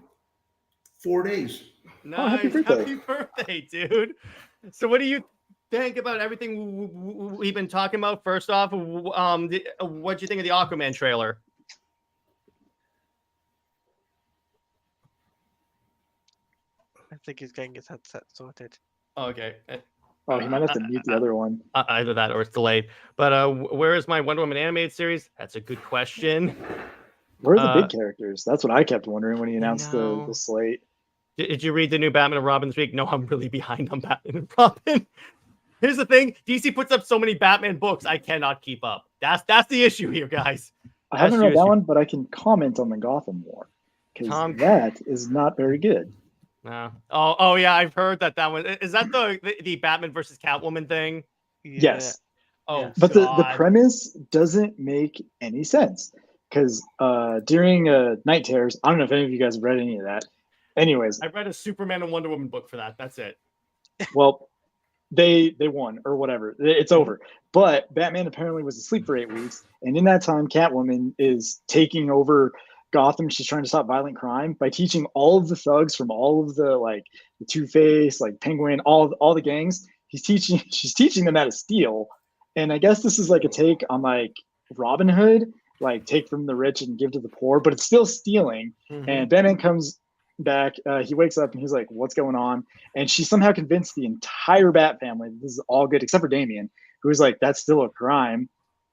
4 days. Nice. Happy birthday. Happy birthday, dude. So what do you think about everything we've been talking about? First off, what do you think of the Aquaman trailer? I think he's getting his headset sorted. Okay. Oh, he might have to mute the other one. Either that or it's delayed. But where is my Wonder Woman animated series? That's a good question. Where are the big characters? That's what I kept wondering when he announced the slate. Did you read the new Batman and Robin this week? No, I'm really behind on Batman and Robin. Here's the thing: DC puts up so many Batman books, I cannot keep up. That's the issue here, guys. I haven't read that one, but I can comment on the Gotham War because that is not very good. No. Oh yeah, I've heard that one. Is that the Batman versus Catwoman thing? Yeah. Yes. Oh, but the premise doesn't make any sense because during Night Terrors, I don't know if any of you guys have read any of that. Anyways, I read a Superman and Wonder Woman book for that. That's it. Well, they won or whatever. It's over. But Batman apparently was asleep for 8 weeks, and in that time, Catwoman is taking over Gotham. She's trying to stop violent crime by teaching all of the thugs from all of the the Two-Face, Penguin, all the gangs. She's teaching them how to steal. And I guess this is a take on Robin Hood, take from the rich and give to the poor, but it's still stealing. And Batman comes back. He wakes up and he's like, "What's going on?" And she somehow convinced the entire Bat family that this is all good, except for Damien, who was like, "That's still a crime,"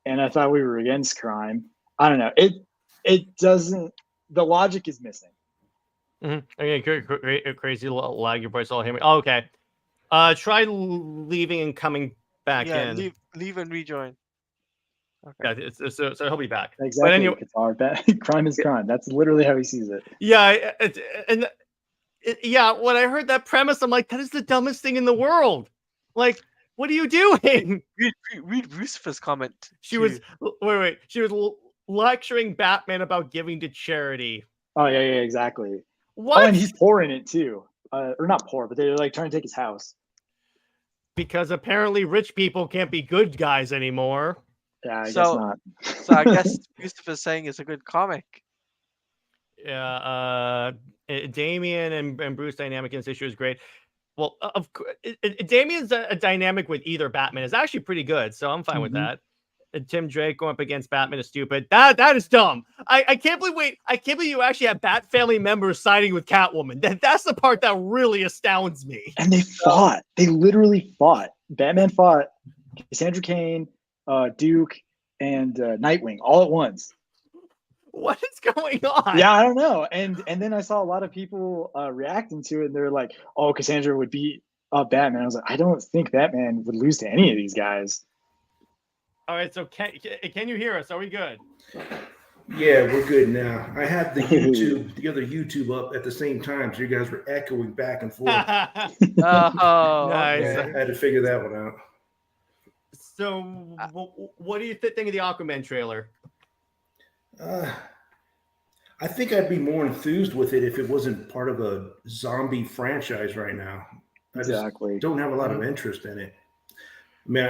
and I thought we were against crime. I don't know. It doesn't. The logic is missing. Okay, crazy lag. Your voice all hear me. Oh, okay. Try leaving and coming back in. Leave and rejoin. Okay. Yeah, so he'll be back. Exactly. But anyway, crime is crime. That's literally how he sees it. Yeah, when I heard that premise, I'm like, that is the dumbest thing in the world. Like, what are you doing? Read Lucifer's comment. She was wait. She was lecturing Batman about giving to charity. Oh yeah, exactly. What? Oh, and he's poor in it too. Or not poor, but they're like trying to take his house. Because apparently rich people can't be good guys anymore. Yeah, I guess not. So I guess Christopher's saying it's a good comic. Yeah, Damian and Bruce dynamic in this issue is great. Well, of course, Damian's a dynamic with either Batman is actually pretty good, so I'm fine with that. And Tim Drake going up against Batman is stupid. That is dumb. I can't believe you actually have Bat family members siding with Catwoman. That's the part that really astounds me. And they fought. They literally fought. Batman fought Cassandra Cain, Duke, and Nightwing all at once. What is going on? Yeah, I don't know. And then I saw a lot of people reacting to it, and they're like, "Oh, Cassandra would beat Batman." I was like, I don't think Batman would lose to any of these guys. All right, so can you hear us? Are we good? Yeah, we're good now. I had the other YouTube up at the same time, so you guys were echoing back and forth. Oh, nice. Yeah, I had to figure that one out. So, what do you think of the Aquaman trailer? I think I'd be more enthused with it if it wasn't part of a zombie franchise right now. I just don't have a lot of interest in it. I mean,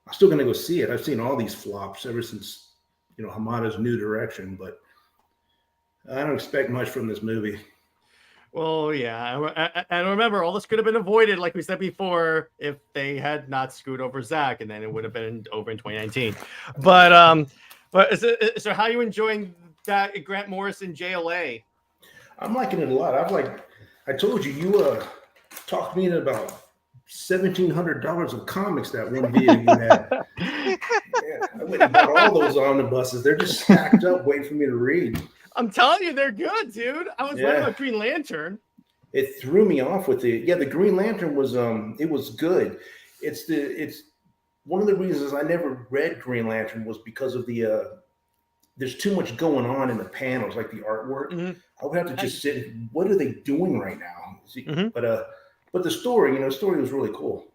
I'm still going to go see it. I've seen all these flops ever since, Hamada's New Direction, but I don't expect much from this movie. Well, yeah. And remember, all this could have been avoided, like we said before, if they had not screwed over Zach, and then it would have been over in 2019. But so how are you enjoying that Grant Morrison JLA? I'm liking it a lot. I told you talked me into about $1,700 of comics that one video you had. Yeah, I went and bought all those omnibuses. They're just stacked up, waiting for me to read. I'm telling you, they're good, dude. I was writing about Green Lantern. It threw me off with the Green Lantern was it was good. It's one of the reasons I never read Green Lantern was because of the there's too much going on in the panels, like the artwork. I would have to just sit. What are they doing right now? But the story, the story was really cool.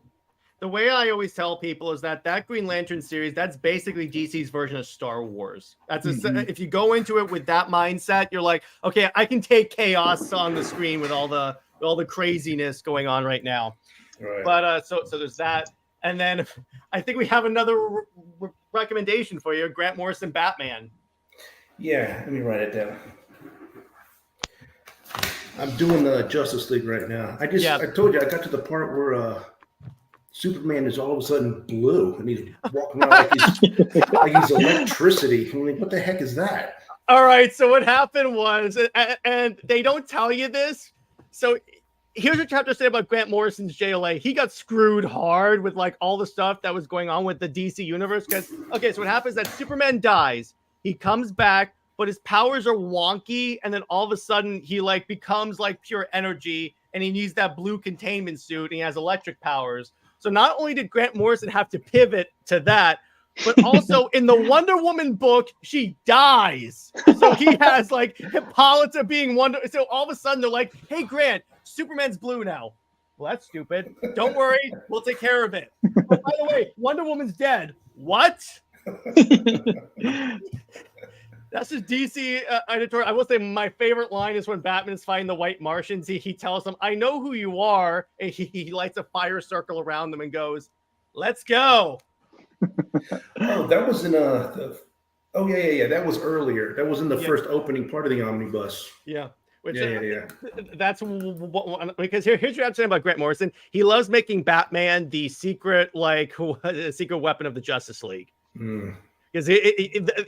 The way I always tell people is that Green Lantern series, that's basically DC's version of Star Wars. That's if you go into it with that mindset, you're like, okay, I can take chaos on the screen with all the craziness going on right now. Right. But so there's that, and then I think we have another recommendation for you: Grant Morrison Batman. Yeah, let me write it down. I'm doing the Justice League right now. I told you I got to the part where Superman is all of a sudden blue and he's walking around like he's electricity. I'm like, what the heck is that? All right, so what happened was, and they don't tell you this. So here's what you have to say about Grant Morrison's JLA. He got screwed hard with like all the stuff that was going on with the DC universe. Because so what happens is that Superman dies, he comes back, but his powers are wonky, and then all of a sudden he like becomes like pure energy, and he needs that blue containment suit, and he has electric powers. So not only did Grant Morrison have to pivot to that, but also in the Wonder Woman book, she dies. So he has like Hippolyta being Wonder. So all of a sudden they're like, "Hey Grant, Superman's blue now." Well, that's stupid. Don't worry, we'll take care of it. Oh, by the way, Wonder Woman's dead. What? That's just DC editorial. I will say my favorite line is when Batman is fighting the White Martians. He tells them, "I know who you are." And he lights a fire circle around them and goes, "Let's go." Oh, that was in that was earlier. That was in the first opening part of the omnibus. Yeah. Which, yeah. That's because here's what I'm saying about Grant Morrison. He loves making Batman the secret weapon of the Justice League. Because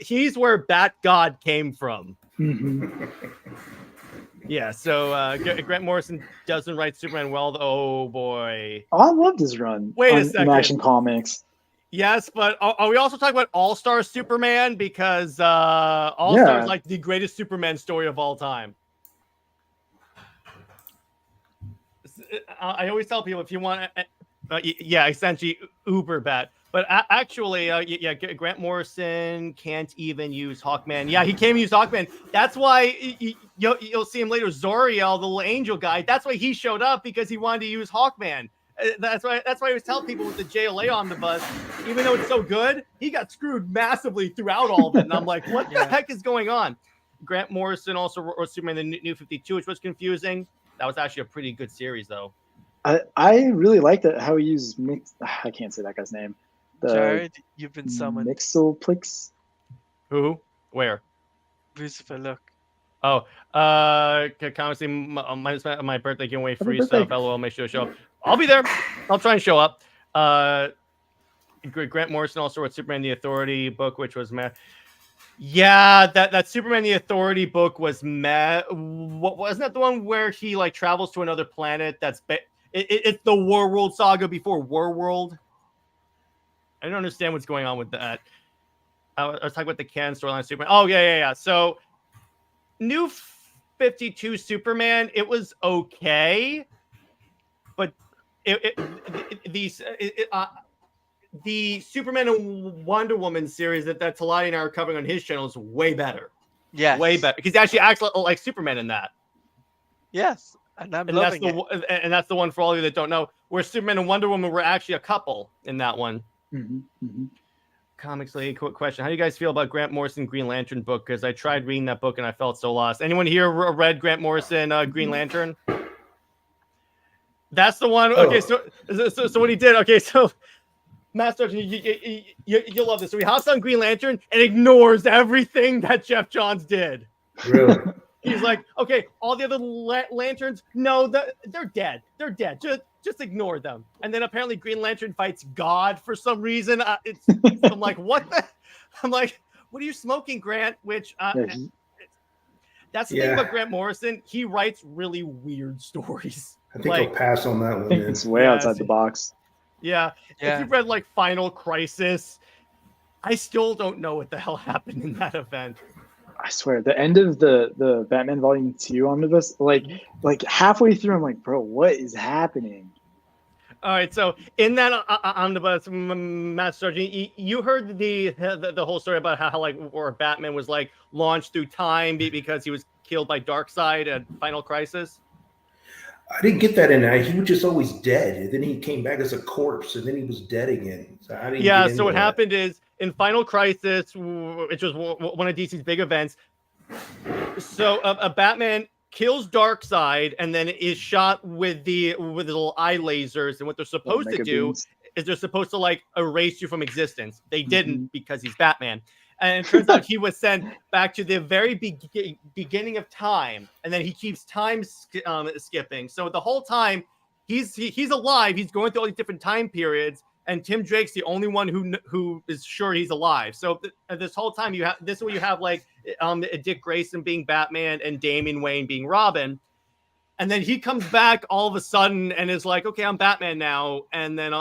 he's where Bat God came from. Yeah, so Grant Morrison doesn't write Superman well. Oh boy. Oh, I loved his run Wait a in second. Action Comics. Yes, but are we also talking about All-Star Superman? Because All-Star is Yeah. like the greatest Superman story of all time. I always tell people if you want, yeah, essentially uber bad. But actually, yeah, Grant Morrison can't even use Hawkman. Yeah, he can't even use Hawkman. That's why you'll see him later. Zoriel, the little angel guy. That's why he showed up, because he wanted to use Hawkman. That's why he was telling people with the JLA omnibus, even though it's so good, he got screwed massively throughout all of it. And I'm like, what the heck is going on? Grant Morrison also wrote Superman the New 52, which was confusing. That was actually a pretty good series, though. I really liked it, how he used I can't say that guy's name. Jared, you've been summoned. Mixelplix. Who? Where? Lucifer, look. Oh, honestly, my birthday giving away free stuff. LOL, make sure to show up. I'll be there. I'll try and show up. Grant Morrison also wrote Superman the Authority book, which was meh. Yeah, that Superman the Authority book was meh. Wasn't that the one where he like travels to another planet? That's it's the Warworld saga before Warworld. I don't understand what's going on with that. I was talking about the canon storyline Superman. Oh yeah. So New 52 Superman, it was okay, but the Superman and Wonder Woman series that Teladia and I are covering on his channel is way better. Yes. Way better. Because he actually acts like Superman in that. Yes. And I'm loving it. And that's the one for all of you that don't know, where Superman and Wonder Woman were actually a couple in that one. Comics Lady, quick question. How do you guys feel about Grant Morrison Green Lantern book? Because I tried reading that book and I felt so lost. Anyone here read Grant Morrison Green Lantern? That's the one. Okay, so what he did. Okay, so Master, you'll love this. So he hops on Green Lantern and ignores everything that Jeff Johns did. Really? He's like, okay, all the other lanterns, no, they're dead. They're dead. Just ignore them. And then apparently Green Lantern fights God for some reason. I'm like, what the? I'm like, what are you smoking, Grant? Which that's the thing about Grant Morrison. He writes really weird stories. I think I'll pass on that one. It's way outside the box. Yeah. If you've read like Final Crisis, I still don't know what the hell happened in that event. I swear, the end of the Batman Volume 2 omnibus, like halfway through, I'm like, bro, what is happening? All right, so in that omnibus, Master Sergeant, you heard the whole story about how like where Batman was like launched through time because he was killed by Darkseid at Final Crisis. I didn't get that in there. He was just always dead, and then he came back as a corpse, and then he was dead again. So I didn't. Yeah. So what happened is in Final Crisis, which was one of DC's big events. So a Batman kills Darkseid and then is shot with the little eye lasers, and what they're supposed to do is they're supposed to like erase you from existence. They didn't because he's Batman. And it turns out he was sent back to the very beginning of time, and then he keeps time skipping. So the whole time he's alive. He's going through all these different time periods, and Tim Drake's the only one who is sure he's alive. So this whole time you have like Dick Grayson being Batman and Damian Wayne being Robin, and then he comes back all of a sudden and is like, okay, I'm Batman now. And then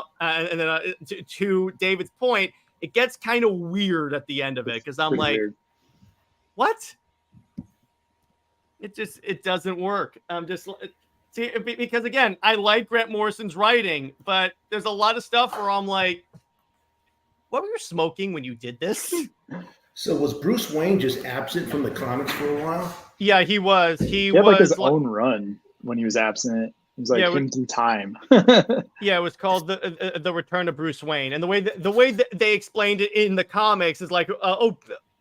to David's point, it gets kind of weird at the end of it because I'm like, what? It doesn't work. I'm just see, because again, I like Grant Morrison's writing, but there's a lot of stuff where I'm like, what were you smoking when you did this? So was Bruce Wayne just absent from the comics for a while? Yeah, he was. He had was like his own run when he was absent. It was like him through time. Yeah, it was called the Return of Bruce Wayne, and the way that they explained it in the comics is like,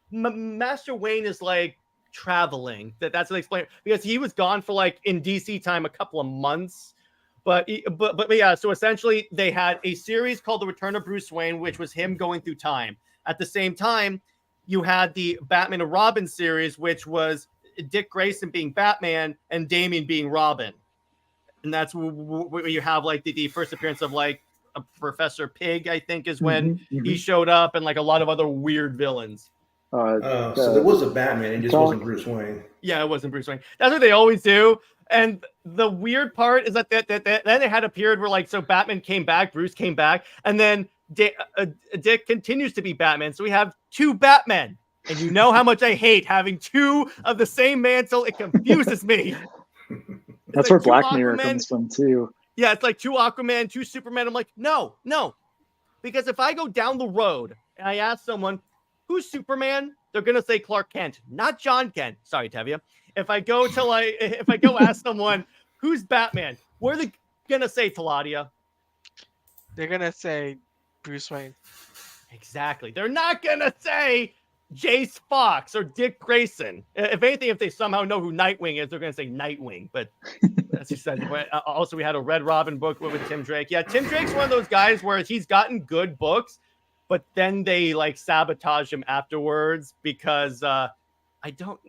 Master Wayne is like traveling. That's what they explained, because he was gone for like in DC time a couple of months, but yeah. So essentially, they had a series called The Return of Bruce Wayne, which was him going through time. At the same time, you had the Batman and Robin series, which was Dick Grayson being Batman and Damian being Robin. And that's where you have like the first appearance of like a Professor Pig, I think, is when he showed up, and like a lot of other weird villains. So there was a Batman, and just wasn't Bruce Wayne. Yeah, it wasn't Bruce Wayne. That's what they always do. And the weird part is that then they had a period where so Batman came back, Bruce came back, and then Dick continues to be Batman. So we have two Batmen. And you know how much I hate having two of the same mantle. It confuses me. That's where Black Mirror comes from too. Yeah, it's like two Aquaman, two Superman. I'm like, no. Because if I go down the road and I ask someone, who's Superman? They're going to say Clark Kent, not John Kent. Sorry, Tevia. If I go ask someone, who's Batman? What are they going to say, Teladia? They're going to say Bruce Wayne. Exactly. They're not going to say Jace Fox or Dick Grayson. If anything, if they somehow know who Nightwing is, they're going to say Nightwing. But as you said, also we had a Red Robin book with Tim Drake. Yeah, Tim Drake's one of those guys where he's gotten good books, but then they sabotage him afterwards because I don't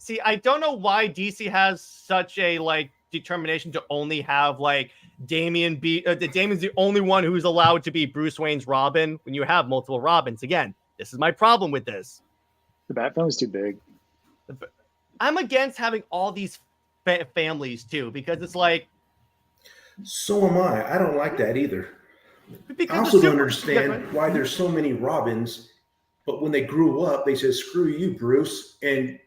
know why DC has such a determination to only have Damian's the only one who's allowed to be Bruce Wayne's Robin when you have multiple Robins. Again, this is my problem with this. The Bat family's too big. I'm against having all these families too, because it's So am I. I don't like that either. Because I also don't understand why there's so many Robins, but when they grew up, they said, screw you, Bruce. And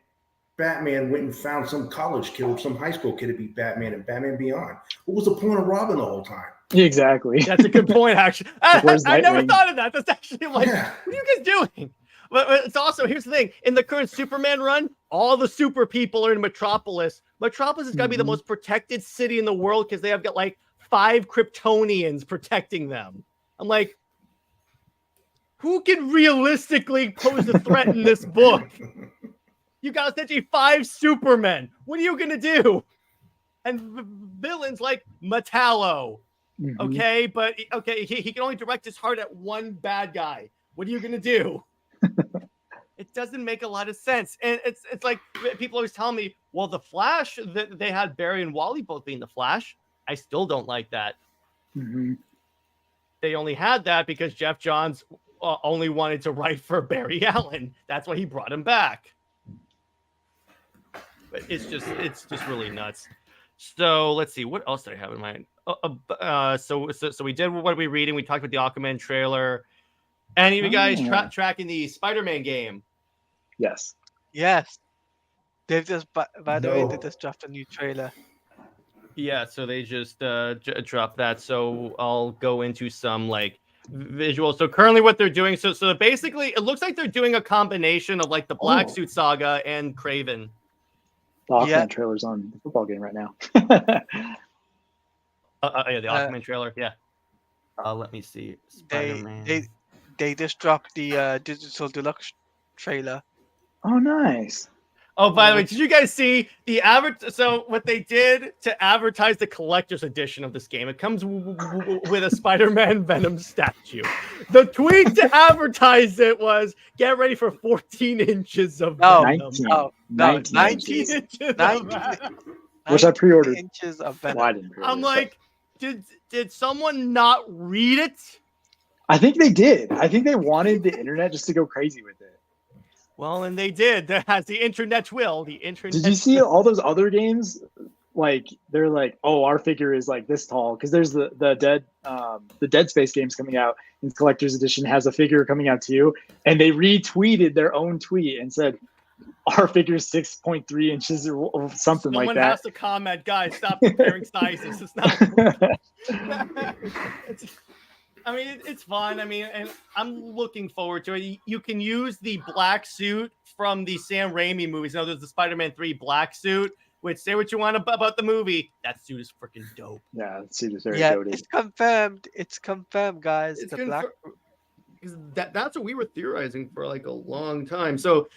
Batman went and found some college kid or some high school kid to be Batman and Batman Beyond. What was the point of Robin the whole time? Exactly. That's a good point, actually. I never thought of that. That's actually what are you guys doing? But it's also, here's the thing. In the current Superman run, all the super people are in Metropolis. Metropolis has got to be the most protected city in the world because they have got 5 Kryptonians protecting them. I'm like, who can realistically pose a threat in this book? You got essentially 5 Supermen. What are you going to do? And villains like Metallo. Okay, but he can only direct his heart at one bad guy. What are you going to do? It doesn't make a lot of sense. And it's like people always tell me, well, the Flash, they had Barry and Wally both being the Flash. I still don't like that. They only had that because Jeff Johns only wanted to write for Barry Allen. That's why he brought him back. But it's just really nuts. So let's see, what else did I have in mind? So we did what are we reading? We talked about the Aquaman trailer. Any of you guys tracking the Spider-Man game? Yes. They've just, by the way, they just dropped a new trailer. Yeah, so they just dropped that. So I'll go into some visuals. So currently what they're doing, so basically it looks like they're doing a combination of the Black Suit Saga and Kraven. The Aquaman trailer's on the football game right now. Yeah, the Aquaman trailer. Yeah. Let me see. Spider-Man. They just dropped the digital deluxe trailer. Oh, nice. Oh, by the way, did you guys see the So what they did to advertise the collector's edition of this game, it comes with a Spider-Man Venom statue. The tweet to advertise it was, get ready for 14 inches of Venom. 19 inches. 19 which I pre-ordered. Inches of Venom. Well, I didn't pre-order, I'm like, did someone not read it? I think they did. I think they wanted the internet just to go crazy with it. Well, and they did. As the internet will. The internet. Did you see all those other games? They're like, oh, our figure is this tall because there's the Dead Space games coming out, and Collector's Edition has a figure coming out too, and they retweeted their own tweet and said, our figure is 6.3 inches or something like that. Someone has to comment, guys, stop comparing sizes. It's not. It's fun. And I'm looking forward to it. You can use the black suit from the Sam Raimi movies. There's the Spider-Man 3 black suit, which say what you want about the movie. That suit is freaking dope. Yeah, that suit is very goated. It's confirmed. It's confirmed, guys. It's the black. That's what we were theorizing for a long time. So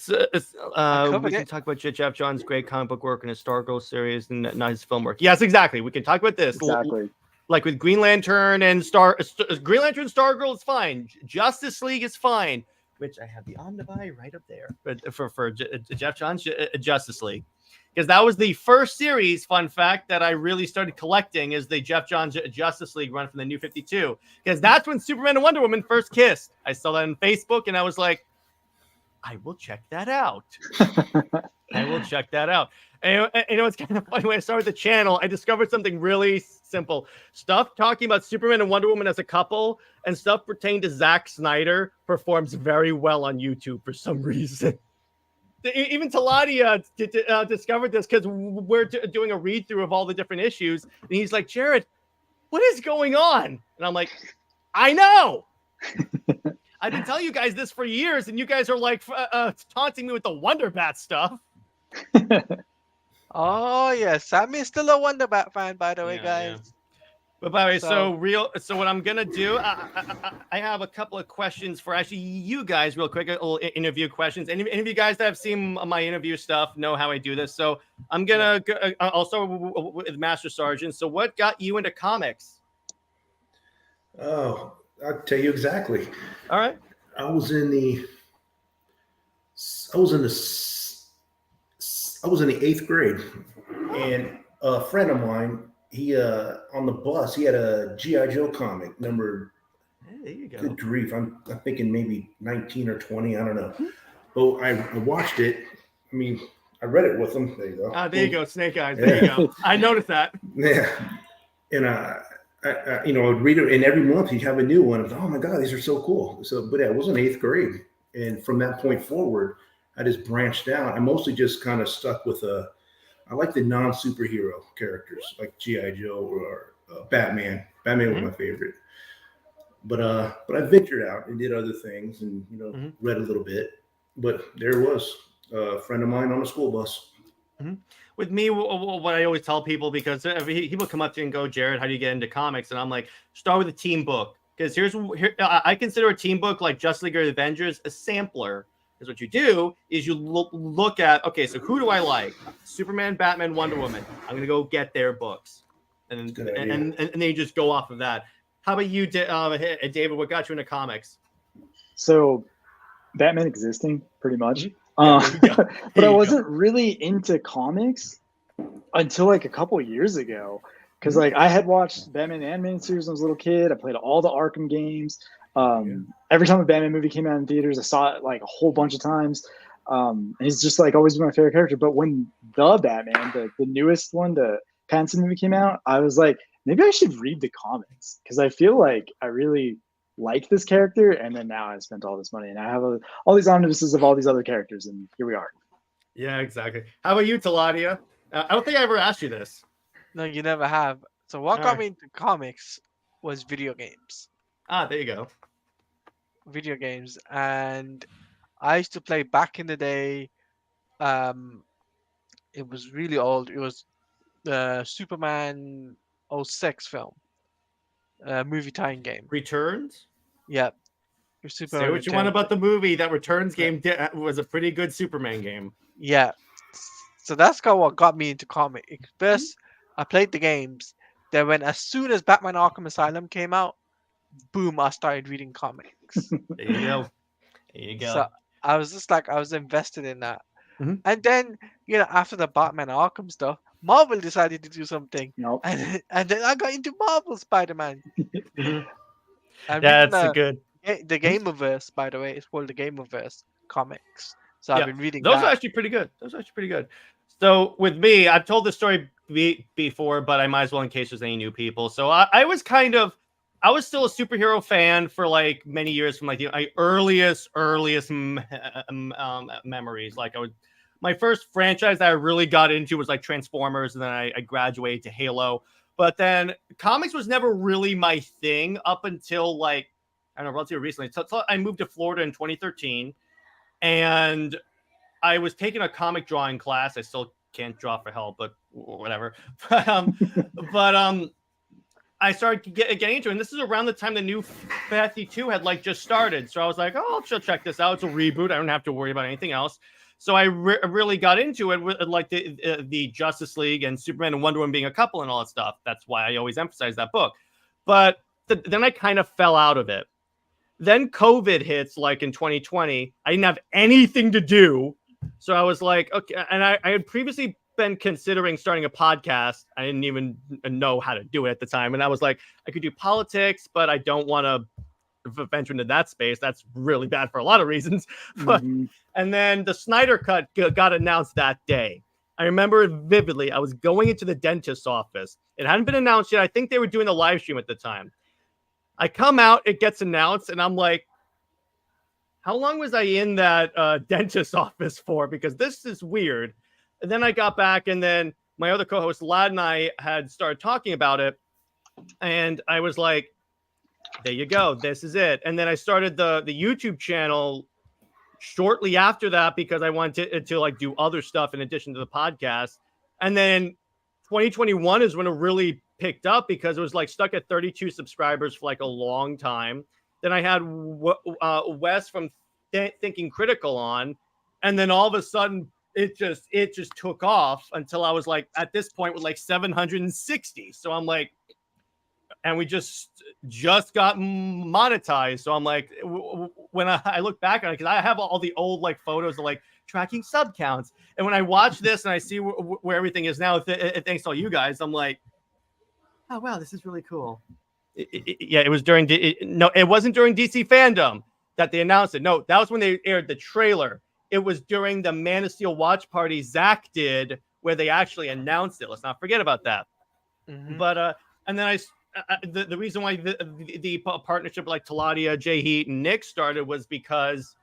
we can talk about Jeff Johns' great comic book work and his Stargirl series and not his film work. Yes, exactly. We can talk about this. Exactly. With Green Lantern and Green Lantern, Stargirl is fine. Justice League is fine, which I have the Omnibuy right up there. But for Jeff Johns, Justice League, because that was the first series. Fun fact that I really started collecting is the Jeff Johns Justice League run from the New 52, because that's when Superman and Wonder Woman first kissed. I saw that on Facebook, and I was like, I will check that out. I will check that out. And it's kind of funny. When I started the channel, I discovered something really simple. Stuff talking about Superman and Wonder Woman as a couple and stuff pertaining to Zack Snyder performs very well on YouTube for some reason. Even Teladia discovered this because we're doing a read through of all the different issues. And he's like, Jared, what is going on? And I'm like, I know. I've been telling you guys this for years, and you guys are like taunting me with the Wonder Bat stuff. Oh yes, Sam is still a Wonder Bat fan, by the way, guys. Yeah. But by the way, so what I'm gonna do, I have a couple of questions for actually you guys, real quick, a little interview questions. Any of you guys that have seen my interview stuff know how I do this. So I'm gonna go, I'll start with Master Sergeant. So what got you into comics? Oh, I'll tell you exactly. All right. I was in the 8th grade, and a friend of mine, he on the bus, he had a G.I. Joe comic number. Hey, there you go. Good grief, I'm thinking maybe 19 or 20, I don't know. But I watched it. I mean, I read it with him. There you go. There you go, Snake Eyes. There you go. I noticed that. Yeah, and I would read it, and every month he'd have a new one. I was like, oh my God, these are so cool. So, but yeah, I was in 8th grade, and from that point forward, I just branched out. I mostly just kind of stuck with I like the non-superhero characters like G.I. Joe or Batman. Batman was my favorite. But I ventured out and did other things, and read a little bit. But there was a friend of mine on the school bus. With me, what I always tell people, because people come up to you and go, Jared, how do you get into comics? And I'm like, start with a team book. Because here, I consider a team book like Justice League or Avengers a sampler. Because what you do is you look at, okay, so who do I like? Superman, Batman, Wonder Woman. I'm going to go get their books. And then you just go off of that. How about you, David? What got you into comics? So Batman existing, pretty much. But I wasn't really into comics until like a couple of years ago, because like I had watched Batman animated series when I was a little kid. I played all the Arkham games. Every time a Batman movie came out in theaters, I saw it like a whole bunch of times. And he's just like always been my favorite character. But when the Batman, the newest one, the Pattinson movie came out, I was like, maybe I should read the comics, because I feel like I really like this character. And then now I spent all this money, and I have all these omnibuses of all these other characters, and here we are. Yeah, exactly. How about you, Teladia? I don't think I ever asked you this. No, you never have. So what got me into comics was video games. There you go. Video games, and I used to play back in the day. It was really old. It was the Superman 06 film, movie tie-in game. Returns? Yeah. Say what you want about the movie. That Returns game was a pretty good Superman game. Yeah. So that's what got me into comics. First, I played the games. Then as soon as Batman Arkham Asylum came out, boom, I started reading comics. There you go. There you go. So I was just like, I was invested in that. And then, after the Batman Arkham stuff, Marvel decided to do something. Nope. And then I got into Marvel Spider-Man. That's good. The Gamerverse, by the way, it's called the Gamerverse comics. So I've been reading those that. are actually pretty good. So with me, I've told this story before, but I might as well in case there's any new people. So I was still a superhero fan for like many years, from like the earliest memories. Like my first franchise that I really got into was like Transformers, and then I graduated to Halo. But then comics was never really my thing up until like, I don't know, relatively recently. So I moved to Florida in 2013, and I was taking a comic drawing class. I still can't draw for hell, but whatever. I started getting into it, and this is around the time the new 52 had like just started. So I was like, oh, I'll check this out. It's a reboot. I don't have to worry about anything else. So I really got into it with like the Justice League and Superman and Wonder Woman being a couple and all that stuff. That's why I always emphasize that book. But then I kind of fell out of it. Then COVID hits like in 2020. I didn't have anything to do. So I was like, okay. And I had previously been considering starting a podcast. I didn't even know how to do it at the time. And I was like, I could do politics, but I don't want to venture into that space. That's really bad for a lot of reasons. But and then the Snyder Cut got announced that day. I remember it vividly. I was going into the dentist's office. It hadn't been announced yet. I think they were doing a live stream at the time. I come out, it gets announced, and I'm like, how long was I in that dentist's office for? Because this is weird. And then I got back, and then my other co-host, Lad, and I had started talking about it. And I was like, there you go. This is it. And then I started the YouTube channel shortly after that because I wanted to like do other stuff in addition to the podcast. And then 2021 is when it really picked up because it was like stuck at 32 subscribers for like a long time. Then I had Wes from Thinking Critical on, and then all of a sudden it just took off until I was like at this point with like 760. So I'm like, and we just got monetized. So I'm like, when I look back on it, because I have all the old like photos of like tracking sub counts, and when I watch this and I see where everything is now, thanks to all you guys, I'm like, oh wow, this is really cool. Yeah, it was during it wasn't during DC Fandom that they announced it. No, that was when they aired the trailer. It was during the Man of Steel watch party Zach did, where they actually announced it. Let's not forget about that. But and then the reason why the partnership like Teladia, Jay Heat, and Nick started was because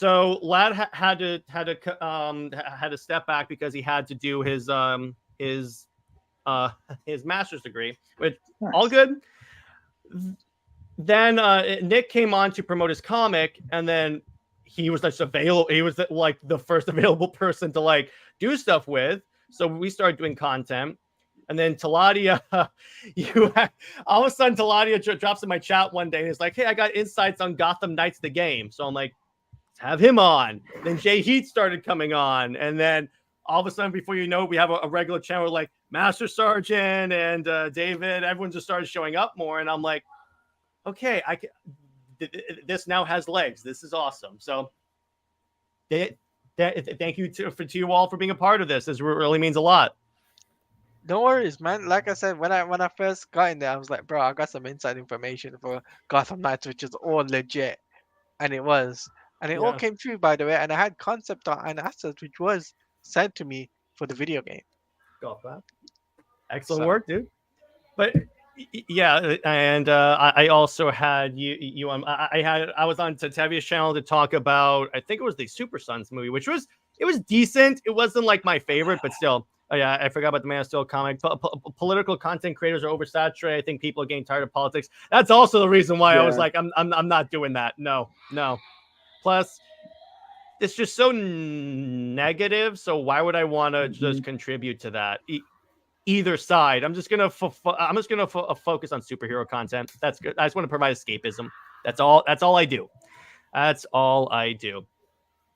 Lad had to step back because he had to do his master's degree, which all good. Then Nick came on to promote his comic, and then he was just available. He was like the first available person to like do stuff with. So we started doing content. And then Teladia, all of a sudden Teladia drops in my chat one day and is like, hey, I got insights on Gotham Knights the game. So I'm like, let's have him on. Then Jay Heat started coming on. And then all of a sudden, before you know it, we have a regular channel like Master Sergeant and David. Everyone just started showing up more. And I'm like, okay, this now has legs. This is awesome. So thank you to you all for being a part of this. This really means a lot. No worries, man. Like I said, when I first got in there, I was like, bro, I got some inside information for Gotham Knights, which is all legit, and it was, and it all came true, by the way. And I had concept art and assets, which was sent to me for the video game. Got that. Excellent work, dude. But yeah, and I also had you on. I was on Tavia's channel to talk about. I think it was the Super Sons movie, which was decent. It wasn't like my favorite, but still. Oh yeah, I forgot about the Man of Steel comic. Political content creators are oversaturated. I think people are getting tired of politics. That's also the reason why I was like, I'm not doing that. No. Plus, it's just so negative. So why would I want to just contribute to that? Either side. I'm just gonna focus on superhero content. That's good. I just want to provide escapism. That's all I do. That's all I do.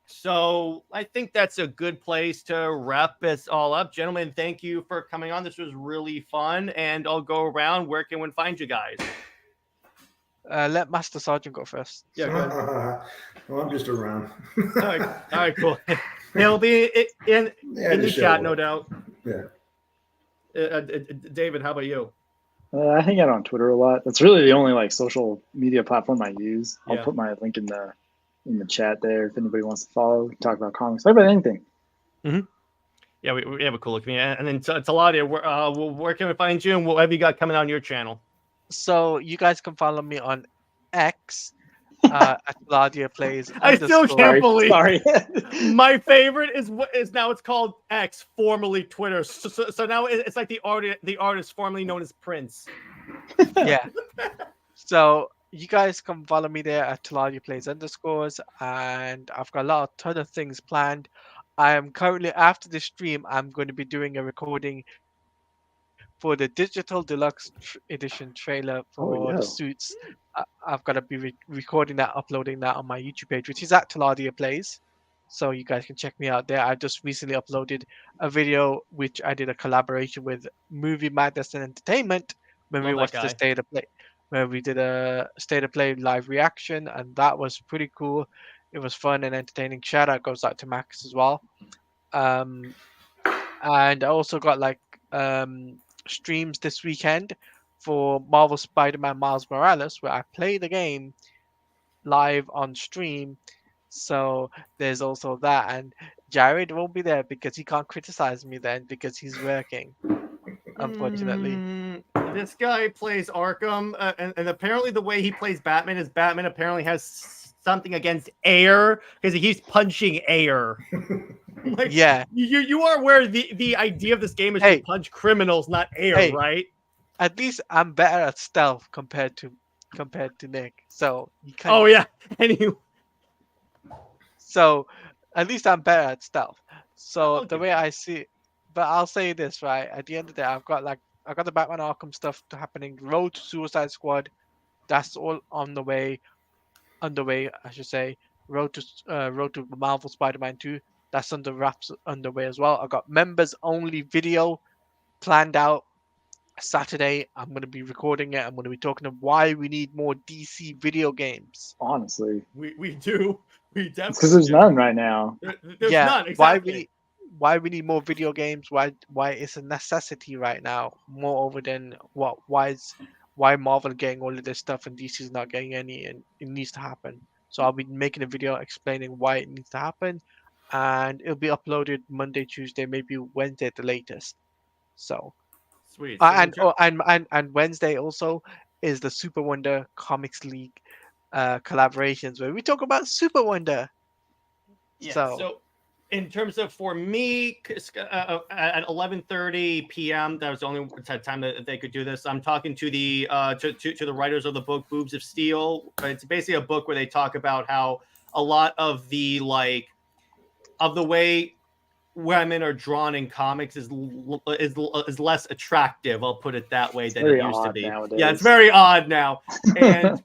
So I think that's a good place to wrap this all up. Gentlemen, thank you for coming on. This was really fun. And I'll go around. Where can we find you guys? Let Master Sergeant go first. Yeah, go ahead. Well, I'm just around. All right, cool. He'll be in the chat, no doubt. Yeah. David, how about you? I hang out on Twitter a lot. That's really the only like social media platform I use. I'll put my link in the chat there if anybody wants to follow. Talk about comics, talk about anything. Yeah, we have a cool look at me. And then Teladia, where can we find you, and what have you got coming on your channel? So you guys can follow me on X at Teladia Plays. I still can't believe. Sorry. My favorite is now it's called X, formerly Twitter. So now it's like the artist formerly known as Prince. Yeah. So you guys can follow me there at Teladia Plays _ and I've got a ton of things planned. I am currently, after the stream, I'm going to be doing a recording for the digital deluxe edition trailer for the suits. I've got to be recording that, uploading that on my YouTube page, which is at Teladia Plays. So you guys can check me out there. I just recently uploaded a video which I did a collaboration with Movie Madness and Entertainment when we watched the State of Play, where we did a State of Play live reaction, and that was pretty cool. It was fun and entertaining. Shout out goes out to Max as well. And I also got like streams this weekend for Marvel Spider-Man Miles Morales, where I play the game live on stream. So there's also that, and Jared won't be there because he can't criticize me then because he's working, unfortunately. This guy plays Arkham, and apparently the way he plays Batman is Batman apparently has something against air because he keeps punching air. Like, Yeah. you are aware the idea of this game is Hey. to punch criminals, not air, Hey. right? At least I'm better at stealth compared to Nick. So you can. Oh yeah. Anyway, So at least I'm better at stealth. So I'll the give way you I see it, but I'll say this, right? At the end of the day, I got the Batman Arkham stuff happening. Road to Suicide Squad, that's all underway, I should say. Road to Marvel Spider-Man 2, that's underway as well. I got members only video planned out. Saturday, I'm going to be recording it. I'm going to be talking about why we need more DC video games. Honestly, we do. We definitely because there's do. none right now. There's none. Exactly. Why we need more video games? Why it's a necessity right now, more over than why Marvel getting all of this stuff and DC's not getting any, and it needs to happen. So I'll be making a video explaining why it needs to happen, and it'll be uploaded Monday, Tuesday, maybe Wednesday at the latest. So. Sweet. And Wednesday also is the Super Wonder Comics League collaborations where we talk about Super Wonder. Yeah. So So in terms of for me, at 11:30 p.m., that was the only time that they could do this. I'm talking to the to the writers of the book Boobs of Steel. It's basically a book where they talk about how a lot of the of the way women are drawn in comics is less attractive. I'll put it that way than very it used to odd be. nowadays. Yeah, it's very odd now. And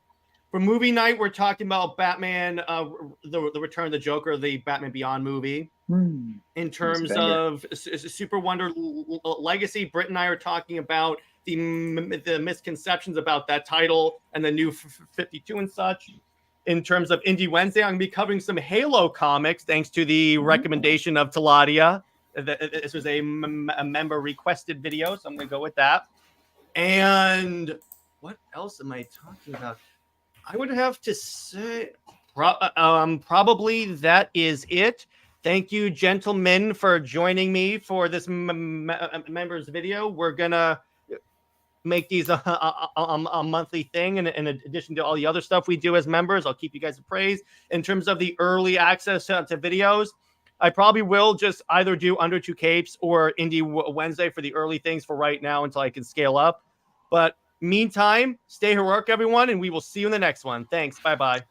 for movie night, we're talking about Batman, the Return of the Joker, the Batman Beyond movie. In terms of Super Wonder Legacy, Britt and I are talking about the misconceptions about that title and the new 52 and such. In terms of Indie Wednesday, I'm going to be covering some Halo comics thanks to the recommendation of Teladia. This was a member requested video, so I'm going to go with that. And what else am I talking about? I would have to say probably that is it. Thank you, gentlemen, for joining me for this members video. We're going to make these a monthly thing, and in addition to all the other stuff we do as members, I'll keep you guys appraised. In terms of the early access to videos, I probably will just either do Under Two Capes or Indie Wednesday for the early things for right now until I can scale up. But meantime, stay heroic, everyone, and we will see you in the next one. Thanks. Bye-bye.